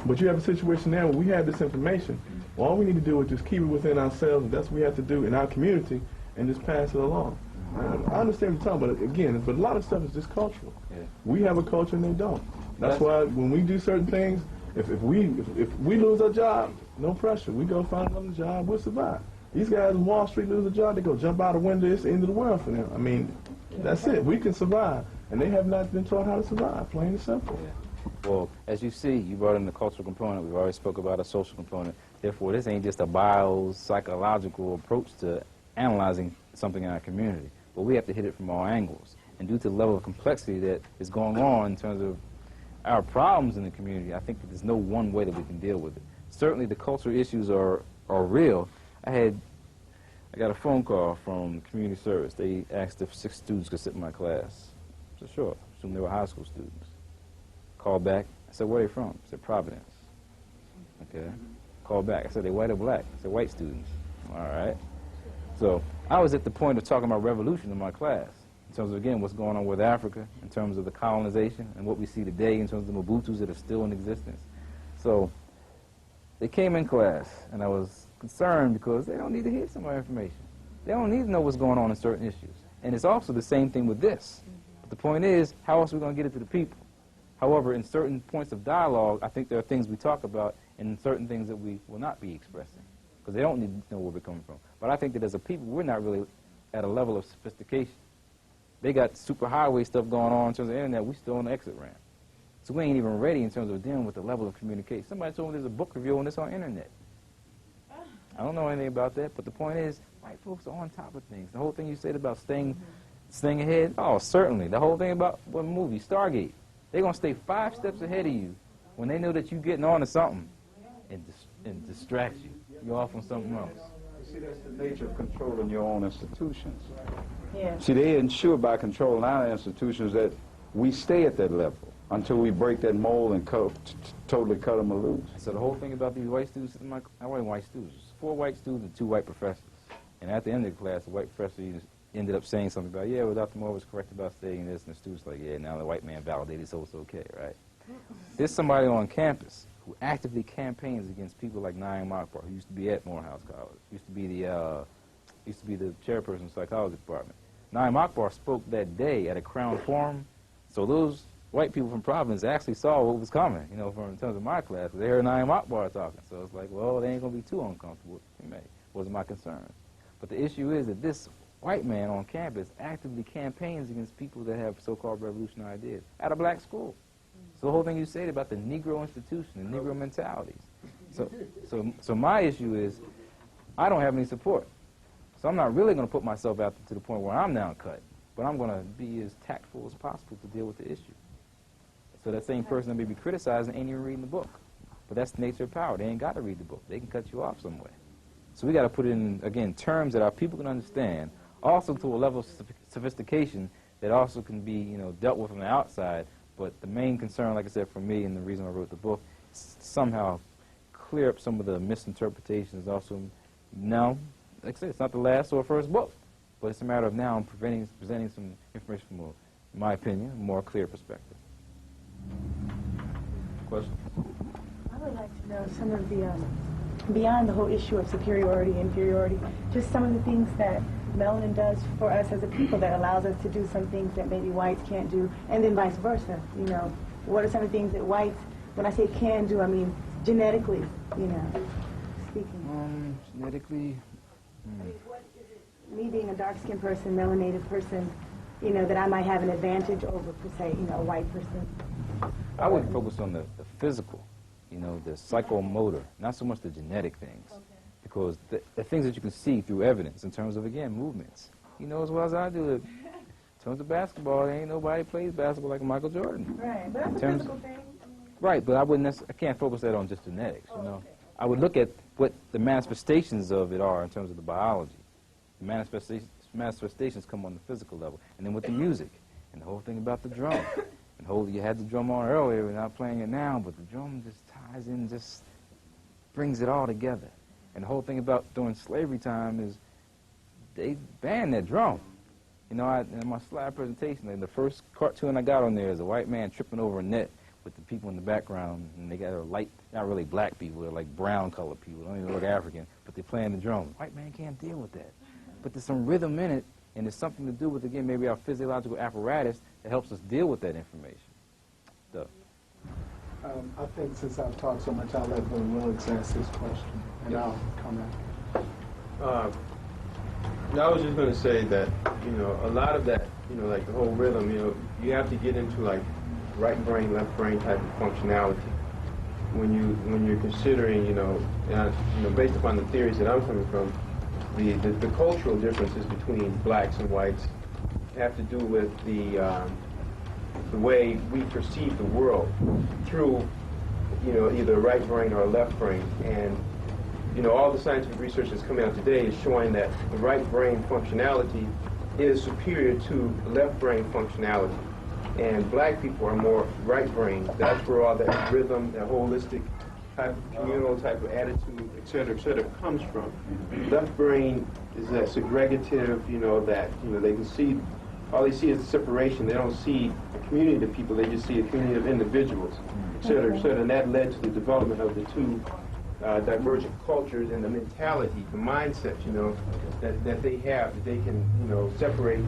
But you have a situation now where we have this information. All we need to do is just keep it within ourselves, and that's what we have to do in our community, and just pass it along. I understand what you're talking about, again, but a lot of stuff is just cultural. Yeah. We have a culture and they don't. That's why when we do certain things, if we lose our job, no pressure. We go find another job, we'll survive. These guys in Wall Street lose a job, they go jump out a window, it's the end of the world for them. I mean, that's it. We can survive. And they have not been taught how to survive, plain and simple. Yeah. Well, as you see, you brought in the cultural component. We've already spoke about a social component. Therefore, this ain't just a biopsychological approach to analyzing something in our community. But we have to hit it from all angles. And due to the level of complexity that is going on in terms of our problems in the community, I think that there's no one way that we can deal with it. Certainly the cultural issues are real. I got a phone call from community service. They asked if 6 students could sit in my class. I said, sure. I assumed they were high school students. Called back. I said, where are they from? I said, Providence. Okay. Called back. I said, they white or black? I said, white students. All right. So I was at the point of talking about revolution in my class, in terms of, again, what's going on with Africa, in terms of the colonization, and what we see today in terms of the Mobutus that are still in existence. So they came in class, and I was concerned because they don't need to hear some more information. They don't need to know what's going on in certain issues. And it's also the same thing with this. But the point is, how else are we going to get it to the people? However, in certain points of dialogue, I think there are things we talk about and certain things that we will not be expressing, because they don't need to know where we're coming from. But I think that as a people, we're not really at a level of sophistication. They got super highway stuff going on in terms of the internet. We're still on the exit ramp. So we ain't even ready in terms of dealing with the level of communication. Somebody told me there's a book review on this on internet. I don't know anything about that, but the point is, white folks are on top of things. The whole thing you said about staying ahead, oh, certainly. The whole thing about what movie, Stargate. They're going to stay 5 steps ahead of you when they know that you're getting on to something and distract you. You're off on something else. See, that's the nature of controlling your own institutions. Yeah. See, they ensure by controlling our institutions that we stay at that level until we break that mold and totally cut them loose. So the whole thing about these white students, I wasn't white students, 4 white students and 2 white professors. And at the end of the class, the white professor ended up saying something about, yeah, well, Dr. Moore was correct about saying this, and the students like, yeah, now the white man validated, so it's okay, right? There's somebody on campus who actively campaigns against people like Naeem Akbar, who used to be at Morehouse College, used to be the chairperson of the psychology department. Naeem Akbar spoke that day at a Crown Forum, so those white people from Providence actually saw what was coming, from in terms of my class. They heard Naeem Akbar talking, so it's like, well, they ain't going to be too uncomfortable. Wasn't my concern. But the issue is that this white man on campus actively campaigns against people that have so-called revolutionary ideas at a black school. So the whole thing you said about the Negro institution, the Negro mentalities. So my issue is I don't have any support. So I'm not really going to put myself out to the point where I'm now cut, but I'm going to be as tactful as possible to deal with the issue. So that same person that may be criticizing ain't even reading the book. But that's the nature of power. They ain't got to read the book. They can cut you off some way. So we got to put it in, again, terms that our people can understand, also to a level of sophistication that also can be, you know, dealt with from the outside. But the main concern, like I said, for me, and the reason I wrote the book, is to somehow clear up some of the misinterpretations. Also, now, like I said, it's not the last or first book, but it's a matter of now presenting some information from, in my opinion, a more clear perspective. Question? I would like to know some of the, beyond the whole issue of superiority, inferiority, just some of the things that melanin does for us as a people that allows us to do some things that maybe whites can't do, and then vice versa. You know, what are some of the things that whites, when I say can do, I mean genetically, you know, speaking. Genetically? I mean, what is it, me being a dark-skinned person, melanated person, you know, that I might have an advantage over, per se, you know, a white person? I would focus on the physical, you know, the psychomotor, not so much the genetic things. Okay. Because the things that you can see through evidence in terms of, again, movements. You know as well as I do it. In terms of basketball, there ain't nobody plays basketball like Michael Jordan. Right, but that's a physical thing. Right, but I can't focus that on just genetics, you know. Okay. I would look at what the manifestations of it are in terms of the biology. The manifestations come on the physical level. And then with the music, and the whole thing about the drum. And you had the drum on earlier, we're not playing it now, but the drum just ties in, just brings it all together. And the whole thing about during slavery time is they banned that drum. You know, in my slide presentation, the first cartoon I got on there is a white man tripping over a net with the people in the background, and they got a light, not really black people, they're like brown colored people, they don't even look African, but they're playing the drum. White man can't deal with that. But there's some rhythm in it, and there's something to do with, again, maybe our physiological apparatus that helps us deal with that information. I think since I've talked so much, I'll let Bill Willicks ask this question, and I'll comment. I was just going to say that, you know, a lot of that, you know, like the whole rhythm, you know, you have to get into like right brain, left brain type of functionality when you're considering, you know, based upon the theories that I'm coming from, the cultural differences between blacks and whites have to do with the way we perceive the world through, you know, either a right brain or a left brain. And, you know, all the scientific research that's coming out today is showing that the right brain functionality is superior to left brain functionality. And black people are more right brain. That's where all that rhythm, that holistic type of communal type of attitude, et cetera, comes from. Left brain is that segregative, you know, that, you know, they can see, all they see is the separation. They don't see a community of people, they just see a community of individuals, et cetera, et cetera. And that led to the development of the two divergent cultures and the mentality, the mindset, you know, that they have, that they can, you know, separate,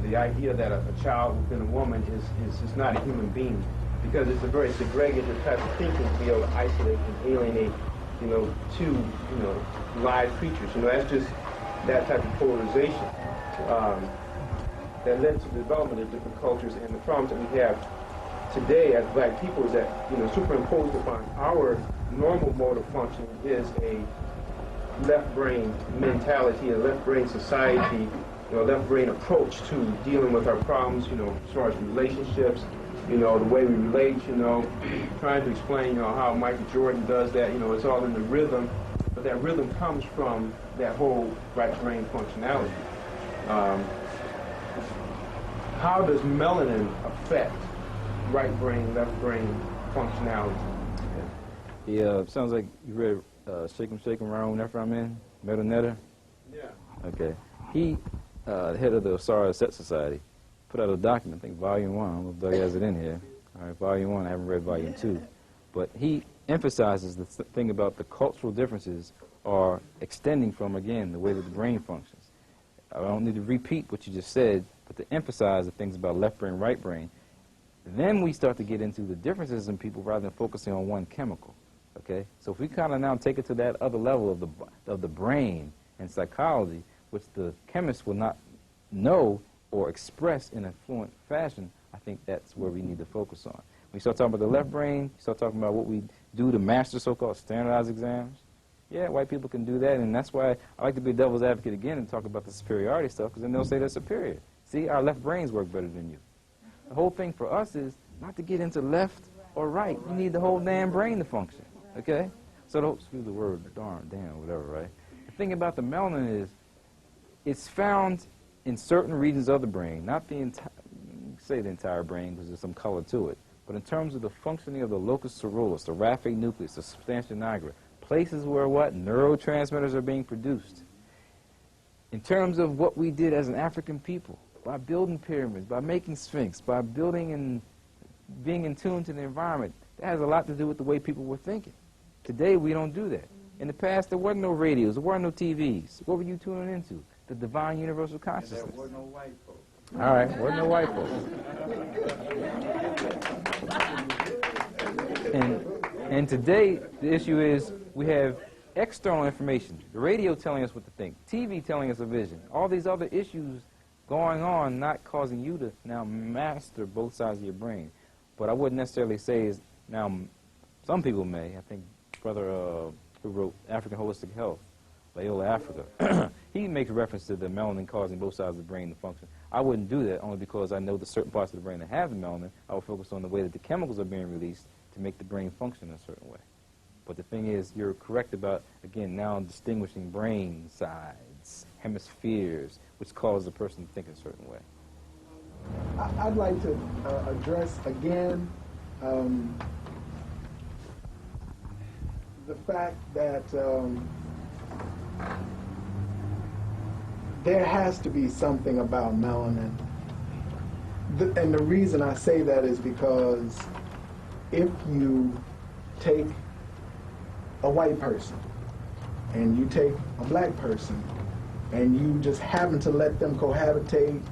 the idea that a child within a woman is not a human being, because it's a very segregative type of thinking to be able to isolate and alienate, you know, two, you know, live creatures. You know, that's just that type of polarization that led to the development of different cultures. And the problems that we have today as black people is that, you know, superimposed upon our normal mode of function is a left brain mentality, a left brain society, you know, left brain approach to dealing with our problems, you know, as far as relationships, you know, the way we relate, you know, trying to explain, you know, how Michael Jordan does that, you know, it's all in the rhythm, but that rhythm comes from that whole right brain functionality. How does melanin affect right brain, left brain functionality? Yeah, sounds like you read Shake 'em, Shake 'em, Round Whenever I'm in, Metal Netter? Yeah. Okay. He, the head of the Osara Set Society, put out a document, I think Volume 1, I don't know if Doug has it in here. All right, Volume 1, I haven't read Volume 2. But he emphasizes the thing about the cultural differences are extending from, again, the way that the brain functions. I don't need to repeat what you just said, but to emphasize the things about left brain, right brain. Then we start to get into the differences in people rather than focusing on one chemical. Okay? So if we kind of now take it to that other level of the brain and psychology, which the chemists will not know or express in a fluent fashion, I think that's where we need to focus on. When you start talking about the left brain, you start talking about what we do to master so-called standardized exams. Yeah, white people can do that, and that's why I like to be a devil's advocate again and talk about the superiority stuff, because then they'll say they're superior. See, our left brains work better than you. The whole thing for us is not to get into left or right. You need the whole damn brain to function, okay? So don't excuse the word damn, whatever, right? The thing about the melanin is it's found in certain regions of the brain, not the entire, say the entire brain because there's some color to it, but in terms of the functioning of the locus ceruleus, the raphe nucleus, the substantia nigra, places where what? Neurotransmitters are being produced. In terms of what we did as an African people, by building pyramids, by making sphinx, by building and being in tune to the environment, that has a lot to do with the way people were thinking. Today, we don't do that. In the past, there weren't no radios, there weren't no TVs. What were you tuning into? The divine universal consciousness. And there were no white folks. All right, there weren't no white folks. And today, the issue is we have external information. The radio telling us what to think. TV telling us a vision. All these other issues going on, not causing you to now master both sides of your brain. But I wouldn't necessarily say is now, some people may. I think brother who wrote African Holistic Health, Loyola Africa, he makes reference to the melanin causing both sides of the brain to function. I wouldn't do that only because I know the certain parts of the brain that have the melanin. I would focus on the way that the chemicals are being released to make the brain function in a certain way. But the thing is, you're correct about, again, now distinguishing brain sides, hemispheres, which cause the person to think in a certain way. I'd like to address again the fact that there has to be something about melanin. And the reason I say that is because if you take a white person and you take a black person and you just happen to let them cohabitate,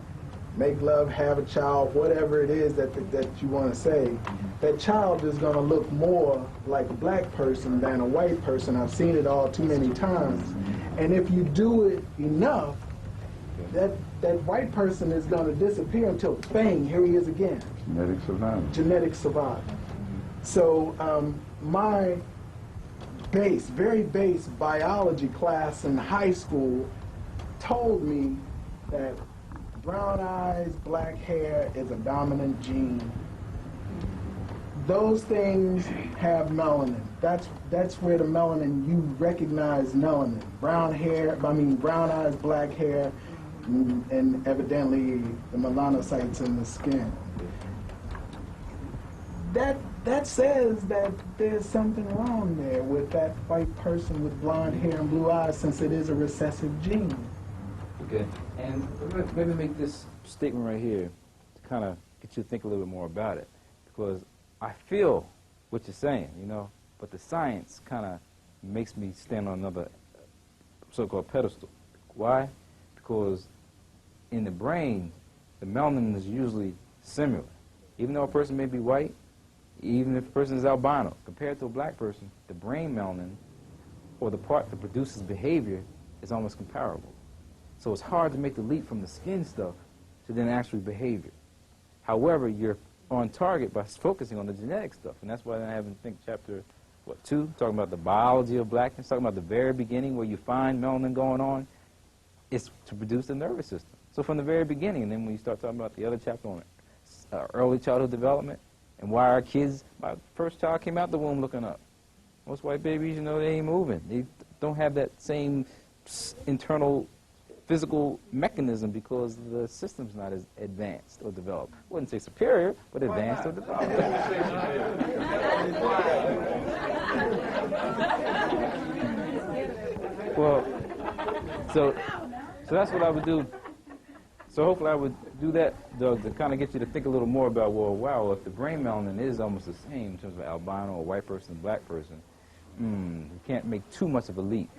make love, have a child, whatever it is that you want to say, that child is going to look more like a black person than a white person. I've seen it all too many times. And if you do it enough, that white person is going to disappear until, bang, here he is again. Genetic survival. Genetic survival. So my very base biology class in high school told me that brown eyes, black hair is a dominant gene. Those things have melanin. That's where the melanin, you recognize melanin. Brown eyes, black hair, and evidently the melanocytes in the skin. That says that there's something wrong there with that white person with blonde hair and blue eyes, since it is a recessive gene. Okay, and maybe make this statement right here to kind of get you to think a little bit more about it, because I feel what you're saying, you know, but the science kind of makes me stand on another so-called pedestal. Why? Because in the brain, the melanin is usually similar. Even though a person may be white, even if a person is albino, compared to a black person, the brain melanin, or the part that produces behavior, is almost comparable. So it's hard to make the leap from the skin stuff to then actually behavior. However, you're on target by focusing on the genetic stuff, and that's why I have in think chapter 2, talking about the biology of blackness, talking about the very beginning where you find melanin going on. It's to produce the nervous system. So from the very beginning, and then when you start talking about the other chapter on early childhood development, and why our kids, my first child came out the womb looking up. Most white babies, you know, they ain't moving. They don't have that same internal physical mechanism because the system's not as advanced or developed. I wouldn't say superior, but advanced or developed. Well, so that's what I would do. So hopefully I would do that, Doug, to kind of get you to think a little more about, well, wow, if the brain melanin is almost the same in terms of albino or white person, black person, you can't make too much of a leap.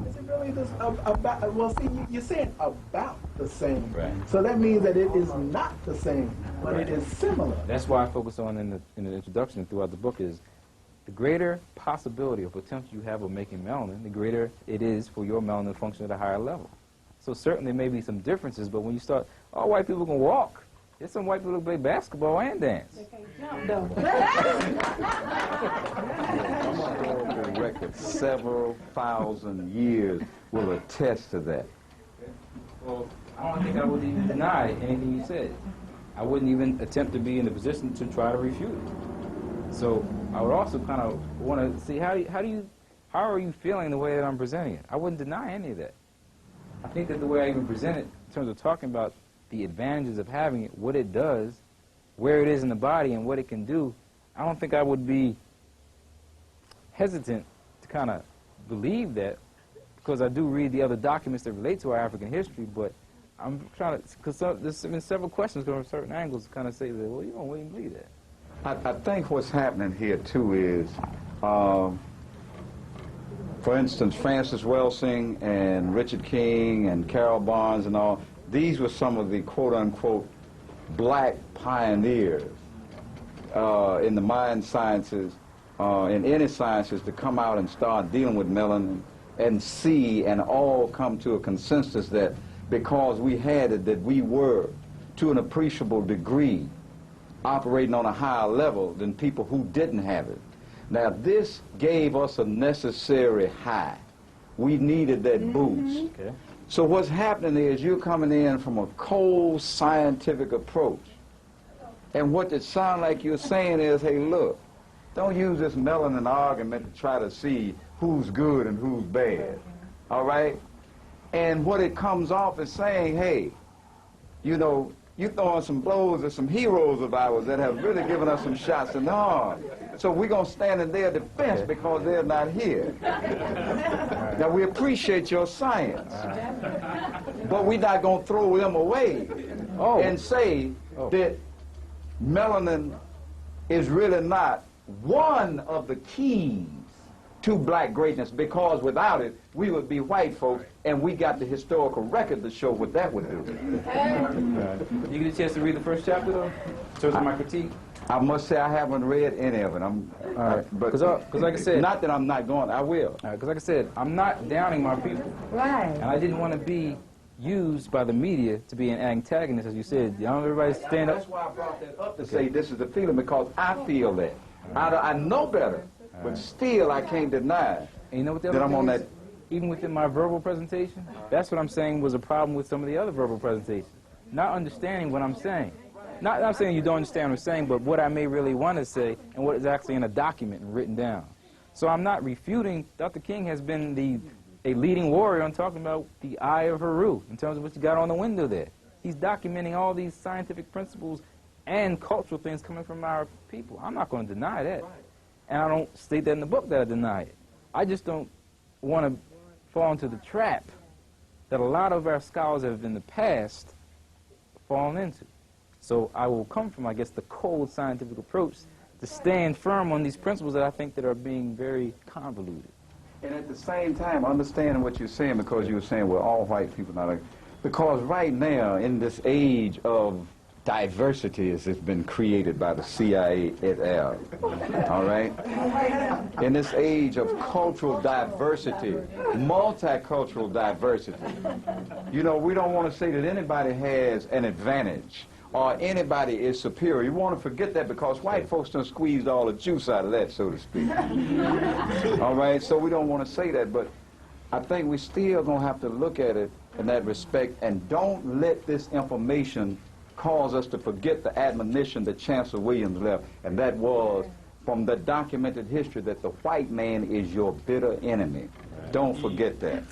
Is it really this about? Well, see, you're saying about the same. Right. So that means that it is not the same, but it is similar. That's why I focus on in the introduction and throughout the book is the greater possibility or potential you have of making melanin, the greater it is for your melanin to function at a higher level. So certainly there may be some differences, but when you start, all white people can walk. There's some white people who play basketball and dance. I'm going to go off the record. Several thousand years will attest to that. Well, I don't think I would even deny anything you said. I wouldn't even attempt to be in a position to try to refute it. So I would also kind of want to see how are you feeling the way that I'm presenting it? I wouldn't deny any of that. I think that the way I even present it, in terms of talking about the advantages of having it, what it does, where it is in the body, and what it can do, I don't think I would be hesitant to kind of believe that, because I do read the other documents that relate to our African history, but I'm trying to, because there's been several questions from certain angles to kind of say that, well, you don't really believe that. I think what's happening here, too, is, for instance, Francis Welsing and Richard King and Carol Barnes and all, these were some of the quote-unquote black pioneers in the mind sciences, in any sciences, to come out and start dealing with melanin and see and all come to a consensus that because we had it, that we were, to an appreciable degree, operating on a higher level than people who didn't have it. Now, this gave us a necessary high. We needed that boost. Okay. So what's happening is you're coming in from a cold scientific approach. And what it sounds like you're saying is, hey, look, don't use this melanin argument to try to see who's good and who's bad. All right? And what it comes off is saying, hey, you know, you throwing some blows at some heroes of ours that have really given us some shots in the arm. So we're going to stand in their defense because they're not here. Now, we appreciate your science, but we're not going to throw them away and say that melanin is really not one of the keys to black greatness, because without it, we would be white folks, and we got the historical record to show what that would do. You get a chance to read the first chapter, though, in terms of my critique? I must say I haven't read any of it. Because like I said, not that I'm not going, I will. Because like I said, I'm not downing my people. Right. And I didn't want to be used by the media to be an antagonist, as you said. You know, everybody stand up. That's why I brought that up to say this is the feeling, because I feel that. I know better, but still I can't deny And you know what the that other I'm thing on is? that. Even within my verbal presentation, that's what I'm saying was a problem with some of the other verbal presentations. Not understanding what I'm saying. Not saying you don't understand what I'm saying, but what I may really want to say and what is actually in a document and written down. So I'm not refuting. Dr. King has been a leading warrior on talking about the eye of Heru in terms of what you got on the window there. He's documenting all these scientific principles and cultural things coming from our people. I'm not going to deny that. And I don't state that in the book that I deny it. I just don't want to fall into the trap that a lot of our scholars have in the past fallen into. So I will come from, I guess, the cold scientific approach to stand firm on these principles that I think that are being very convoluted. And at the same time, understanding what you're saying, because you were saying, well, all white people not like, because right now, in this age of diversity as it's been created by the CIA et al., all right? In this age of cultural diversity, multicultural diversity, you know, we don't want to say that anybody has an advantage or anybody is superior. You want to forget that, because white folks done squeezed all the juice out of that, so to speak. All right, so we don't want to say that, but I think we still going to have to look at it in that respect, and don't let this information cause us to forget the admonition that Chancellor Williams left, and that was from the documented history that the white man is your bitter enemy. Don't forget that.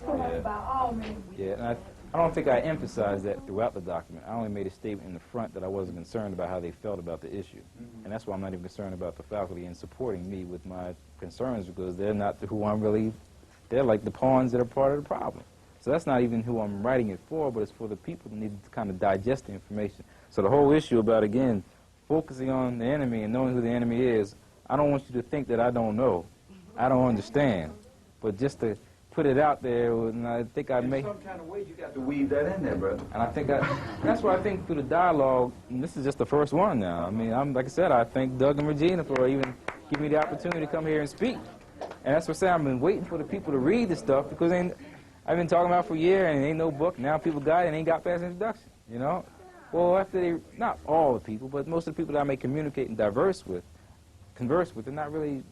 Yeah, and I don't think I emphasized that throughout the document. I only made a statement in the front that I wasn't concerned about how they felt about the issue. And that's why I'm not even concerned about the faculty in supporting me with my concerns, because they're not who I'm really, they're like the pawns that are part of the problem. So that's not even who I'm writing it for, but it's for the people that need to kind of digest the information. So the whole issue about, again, focusing on the enemy and knowing who the enemy is, I don't want you to think that I don't know. I don't understand. But just to put it out there, and I think I may... Some kind of way you got to weave that in there, brother. And I think that's why I think through the dialogue, and this is just the first one now. I mean, like I said, I thank Doug and Regina for even giving me the opportunity to come here and speak. And that's what I say, I've been waiting for the people to read this stuff, because I've been talking about it for a year, and it ain't no book. Now people got it and ain't got past introduction, you know? Well, after they, not all the people, but most of the people that I may communicate and converse with, they're not really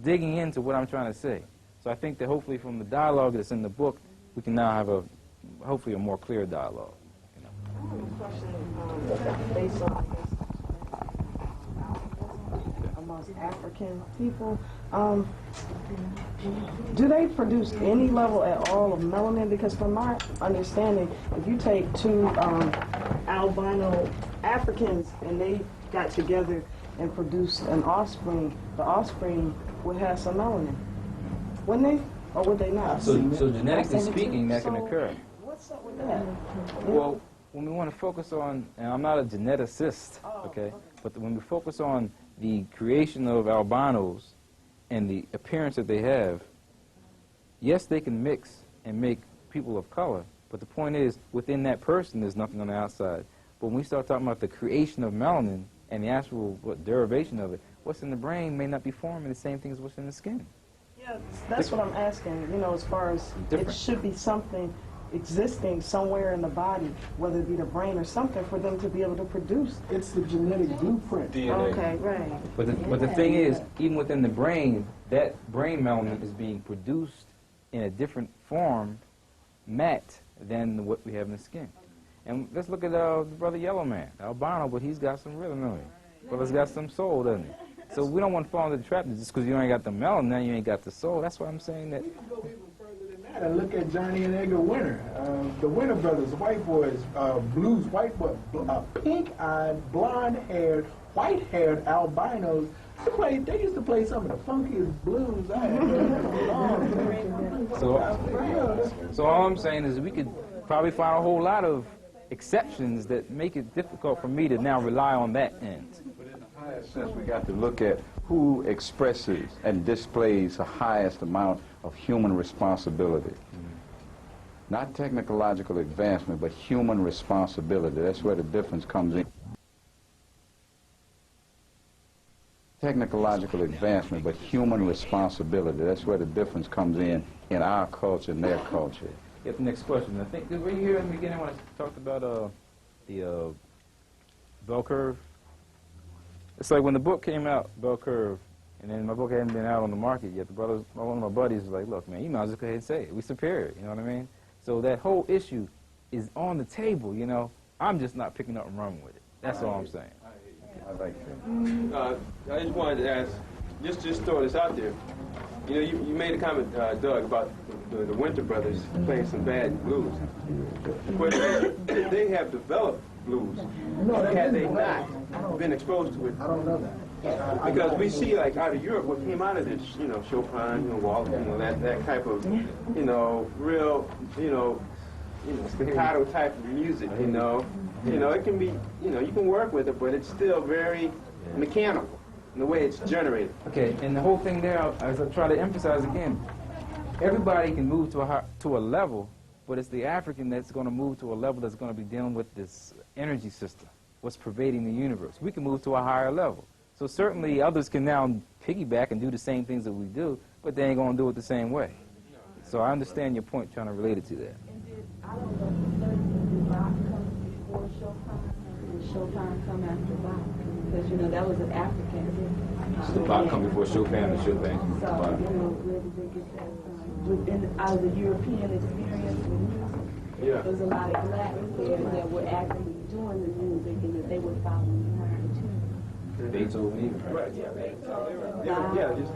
digging into what I'm trying to say. So I think that hopefully from the dialogue that's in the book, we can now have hopefully a more clear dialogue. I have a question based on, I guess, amongst African people. Do they produce any level at all of melanin? Because from my understanding, if you take two albino Africans and they got together and produced an offspring, the offspring would have some melanin. Wouldn't they? Or would they not? So genetically speaking, that can occur. What's up with that? Well, when we want to focus on, and I'm not a geneticist, okay, but when we focus on the creation of albinos and the appearance that they have, yes, they can mix and make people of color, but the point is, within that person, there's nothing on the outside. But when we start talking about the creation of melanin and the actual derivation of it, what's in the brain may not be forming the same thing as what's in the skin. Yeah, that's what I'm asking, you know, as far as Different. it should be something existing somewhere in the body, whether it be the brain or something, for them to be able to produce. It's the genetic blueprint. Okay, right. But the thing is, even within the brain, that brain melanin is being produced in a different form, matte, than what we have in the skin. And let's look at the brother Yellow Man, albino, but he's got some rhythm in it. Brother's got some soul, doesn't he? So we don't want to fall into the trap that just because you ain't got the melanin, you ain't got the soul. That's why I'm saying that. We can go even further than that and look at Johnny and Edgar Winter. The Winter brothers, the white boys, blues, white boy, pink-eyed, blonde-haired, white-haired albinos. They used to play some of the funkiest blues I had heard. So all I'm saying is we could probably find a whole lot of exceptions that make it difficult for me to now rely on that end. But in the highest sense, we got to look at who expresses and displays the highest amount of human responsibility. Not technological advancement, but human responsibility. That's where the difference comes in. Technological advancement, but human responsibility. That's where the difference comes in our culture and their culture. Get the next question. I think, were you here in the beginning when I talked about the bell curve? It's like when the book came out, Bell Curve, and then my book hadn't been out on the market yet. One of my buddies was like, look, man, you might as well go ahead and say it. We're superior, you know what I mean? So that whole issue is on the table, you know. I'm just not picking up and running with it. That's all I'm saying. I like that. I just wanted to ask, just throw this out there. You know, you made a comment, Doug, about the Winter Brothers playing some bad blues. But they have developed blues. Had they not been exposed to it? I don't know that. Because we see, like, out of Europe, what came out of this, you know, Chopin, you know, Walt, you know, that type of, you know, real, you know, staccato type of music, you know. You know, it can be, you know, you can work with it, but it's still very mechanical in the way it's generated. Okay, and the whole thing there, as I try to emphasize again, everybody can move to a level, but it's the African that's going to move to a level that's going to be dealing with this energy system, what's pervading the universe. We can move to a higher level. So certainly others can now piggyback and do the same things that we do, but they ain't going to do it the same way. So I understand your point trying to relate it to that. I don't know if Bach comes before Chopin, and Chopin come after Bach, because, you know, that was an African. So the Bach come before Chopin and Chopin come before Bach. So, you know, where did they get that from? Out of the European experience with music. Yeah. There's a lot of blacks there that were actually doing the music and that they were following behind too. Beethoven, Right, yeah, just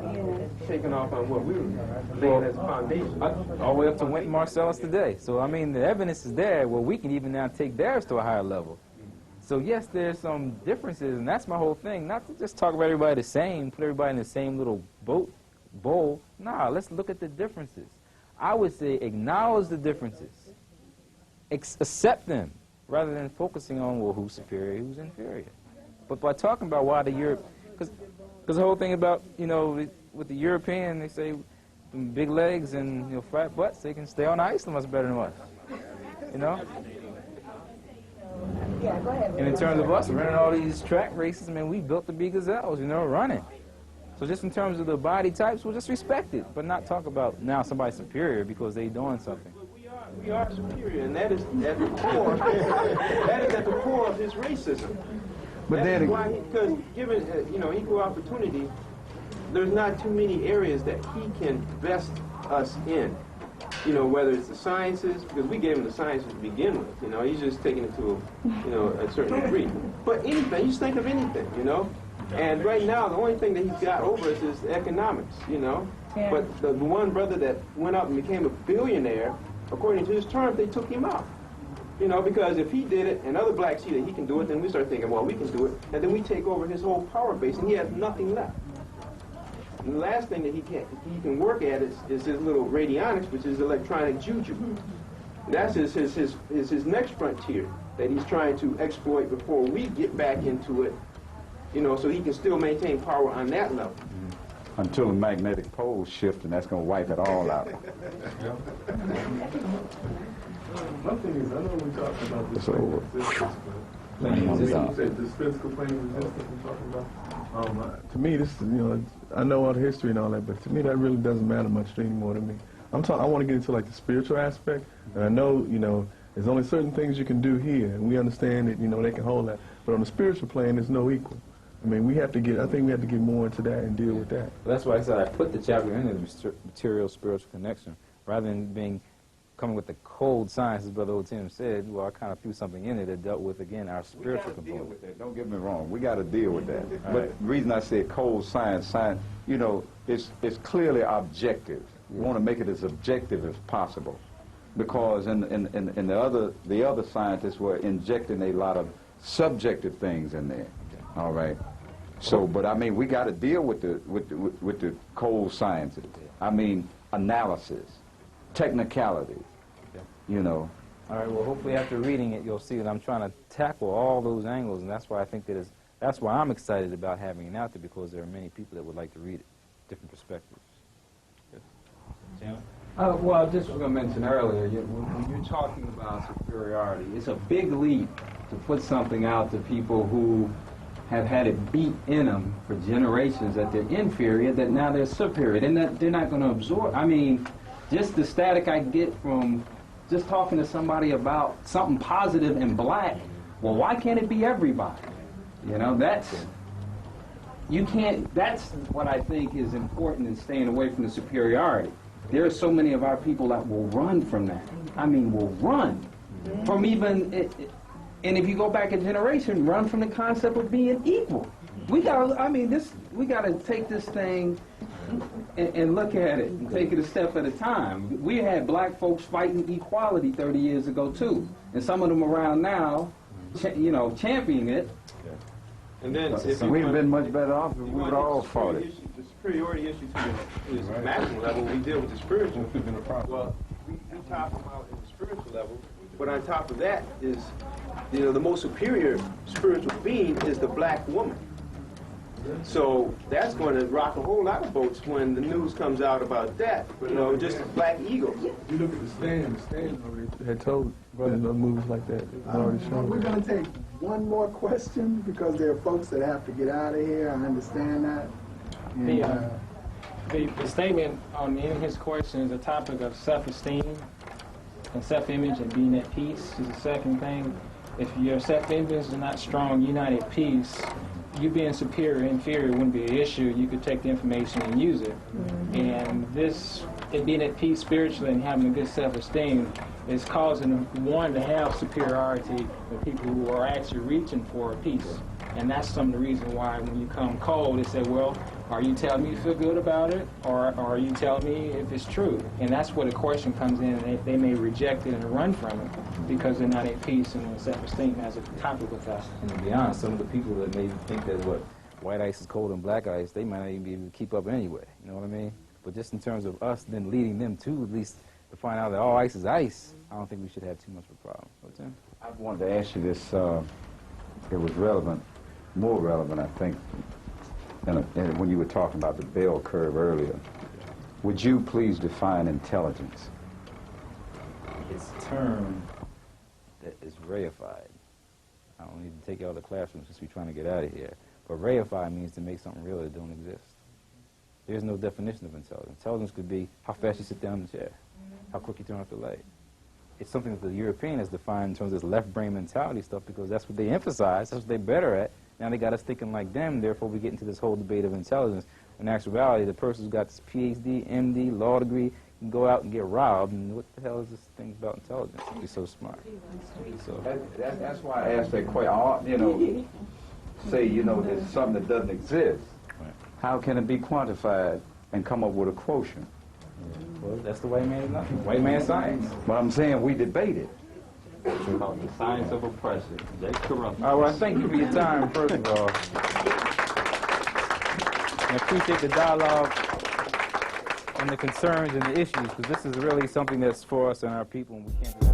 taking off on what we were laying as a foundation. all the way up to Wynton Marsalis today. So, I mean, the evidence is there where we can even now take theirs to a higher level. So, yes, there's some differences, and that's my whole thing. Not to just talk about everybody the same, put everybody in the same little bowl. Nah, let's look at the differences. I would say acknowledge the differences. Accept them, rather than focusing on, well, who's superior, who's inferior. But by talking about why the Europe, because the whole thing about, you know, with the European, they say big legs and, you know, fat butts, they can stay on ice much better than us, you know? Yeah, go ahead. And in terms of us running all these track races, I mean, we built to be gazelles, you know, running. So just in terms of the body types, we'll just respect it, but not talk about now somebody's superior because they doing something. But we are We are superior, and that is at the core. That is at the core of his racism. But That is then, why, because given equal opportunity, there's not too many areas that he can vest us in. Whether it's the sciences, because we gave him the sciences to begin with. He's just taking it to a certain degree. But anything, you just think of anything. And right now, the only thing that he's got over us is economics. Yeah. But the one brother that went up and became a billionaire, according to his terms, they took him out. Because if he did it and other blacks see that he can do it, then we start thinking, well, we can do it. And then we take over his whole power base, and he has nothing left. And the last thing that he can work at is his little radionics, which is electronic juju. That's his next frontier that he's trying to exploit before we get back into it, so he can still maintain power on that level. until the magnetic poles shift, and that's going to wipe it all out. One thing is, I know we talked about this. It's over. This physical plane resistance we're talking about. To me, this is, I know all the history and all that, but to me, that really doesn't matter much anymore to me. I want to get into like the spiritual aspect, and I know, there's only certain things you can do here, and we understand that, they can hold that. But on the spiritual plane, there's no equal. I mean, I think we have to get more into that and deal with that. Well, that's why I said I put the chapter into the material-spiritual connection, rather than coming with the cold science, as Brother Otim said. Well, I kind of threw something in it that dealt with, again, our spiritual component. Deal with that. Don't get me wrong. We got to deal with that. All But right. the reason I said cold science, it's clearly objective. We want to make it as objective as possible, because in the other scientists were injecting a lot of subjective things in there. All right. So, but I mean, we got to deal with the cold sciences. I mean, analysis, technicality. All right. Well, hopefully after reading it, you'll see that I'm trying to tackle all those angles, and that's why I think that's why I'm excited about having it out there, because there are many people that would like to read it, different perspectives. Yes. Jim? Well, I just was going to mention earlier, when you're talking about superiority, it's a big leap to put something out to people who have had it beat in them for generations that they're inferior, that now they're superior. They're not going to absorb. I mean, just the static I get from just talking to somebody about something positive and black, well, why can't it be everybody? That's what I think is important in staying away from the superiority. There are so many of our people that will run from that. I mean, will run from even... And if you go back a generation, run from the concept of being equal. We gotta take this thing and look at it and take it a step at a time. We had black folks fighting equality 30 years ago too, and some of them around now, championing it. And then, We'd have been much better off if we would all fought it. The superiority issue to this maximum level, we deal with the spiritual. Well, we talk about at the spiritual level, but on top of that is, the most superior spiritual being is the black woman. So that's going to rock a whole lot of boats when the news comes out about that. Just black eagles. You look at the stand already had told movies like that. Already shown. We're going to take one more question because there are folks that have to get out of here. I understand that. And, The statement on in his question is a topic of self-esteem and self-image and being at peace is the second thing. If your self-image is not strong, you're not at peace, you being superior or inferior wouldn't be an issue. You could take the information and use it. And being at peace spiritually and having a good self-esteem is causing one to have superiority with people who are actually reaching for peace. And that's some of the reason why when you come cold, they say, well, are you telling me you feel good about it, or are you telling me if it's true? And that's where the question comes in, and they may reject it and run from it because they're not at peace and self-esteem as a topic with us. And to be honest, some of the people that maybe think that white ice is colder than black ice, they might not even be able to keep up anyway. You know what I mean? But just in terms of us then leading them to at least to find out that all ice is ice, I don't think we should have too much of a problem. What's that? I wanted to ask you this. It was relevant, more relevant, I think, and when you were talking about the bell curve earlier. Would you please define intelligence? It's a term that is reified. I don't need to take you out of the classroom since we're trying to get out of here. But reify means to make something real that don't exist. There's no definition of intelligence. Intelligence could be how fast you sit down in the chair, how quick you turn off the light. it's something that the European has defined in terms of this left brain mentality stuff, because that's what they emphasize, that's what they're better at. Now they got us thinking like them, therefore we get into this whole debate of intelligence. In actuality, the person who's got this PhD, MD, law degree, can go out and get robbed, and what the hell is this thing about intelligence? He's so smart. So That's why I asked that question. You know, say, you know, there's something that doesn't exist. Right. How can it be quantified and come up with a quotient? Well, that's the white man, white man science. But I'm saying we debate it. Called the science of oppression. That's corrupt. All right, well, thank you for your time, first of all. And I appreciate the dialogue and the concerns and the issues, because this is really something that's for us and our people, and we can't do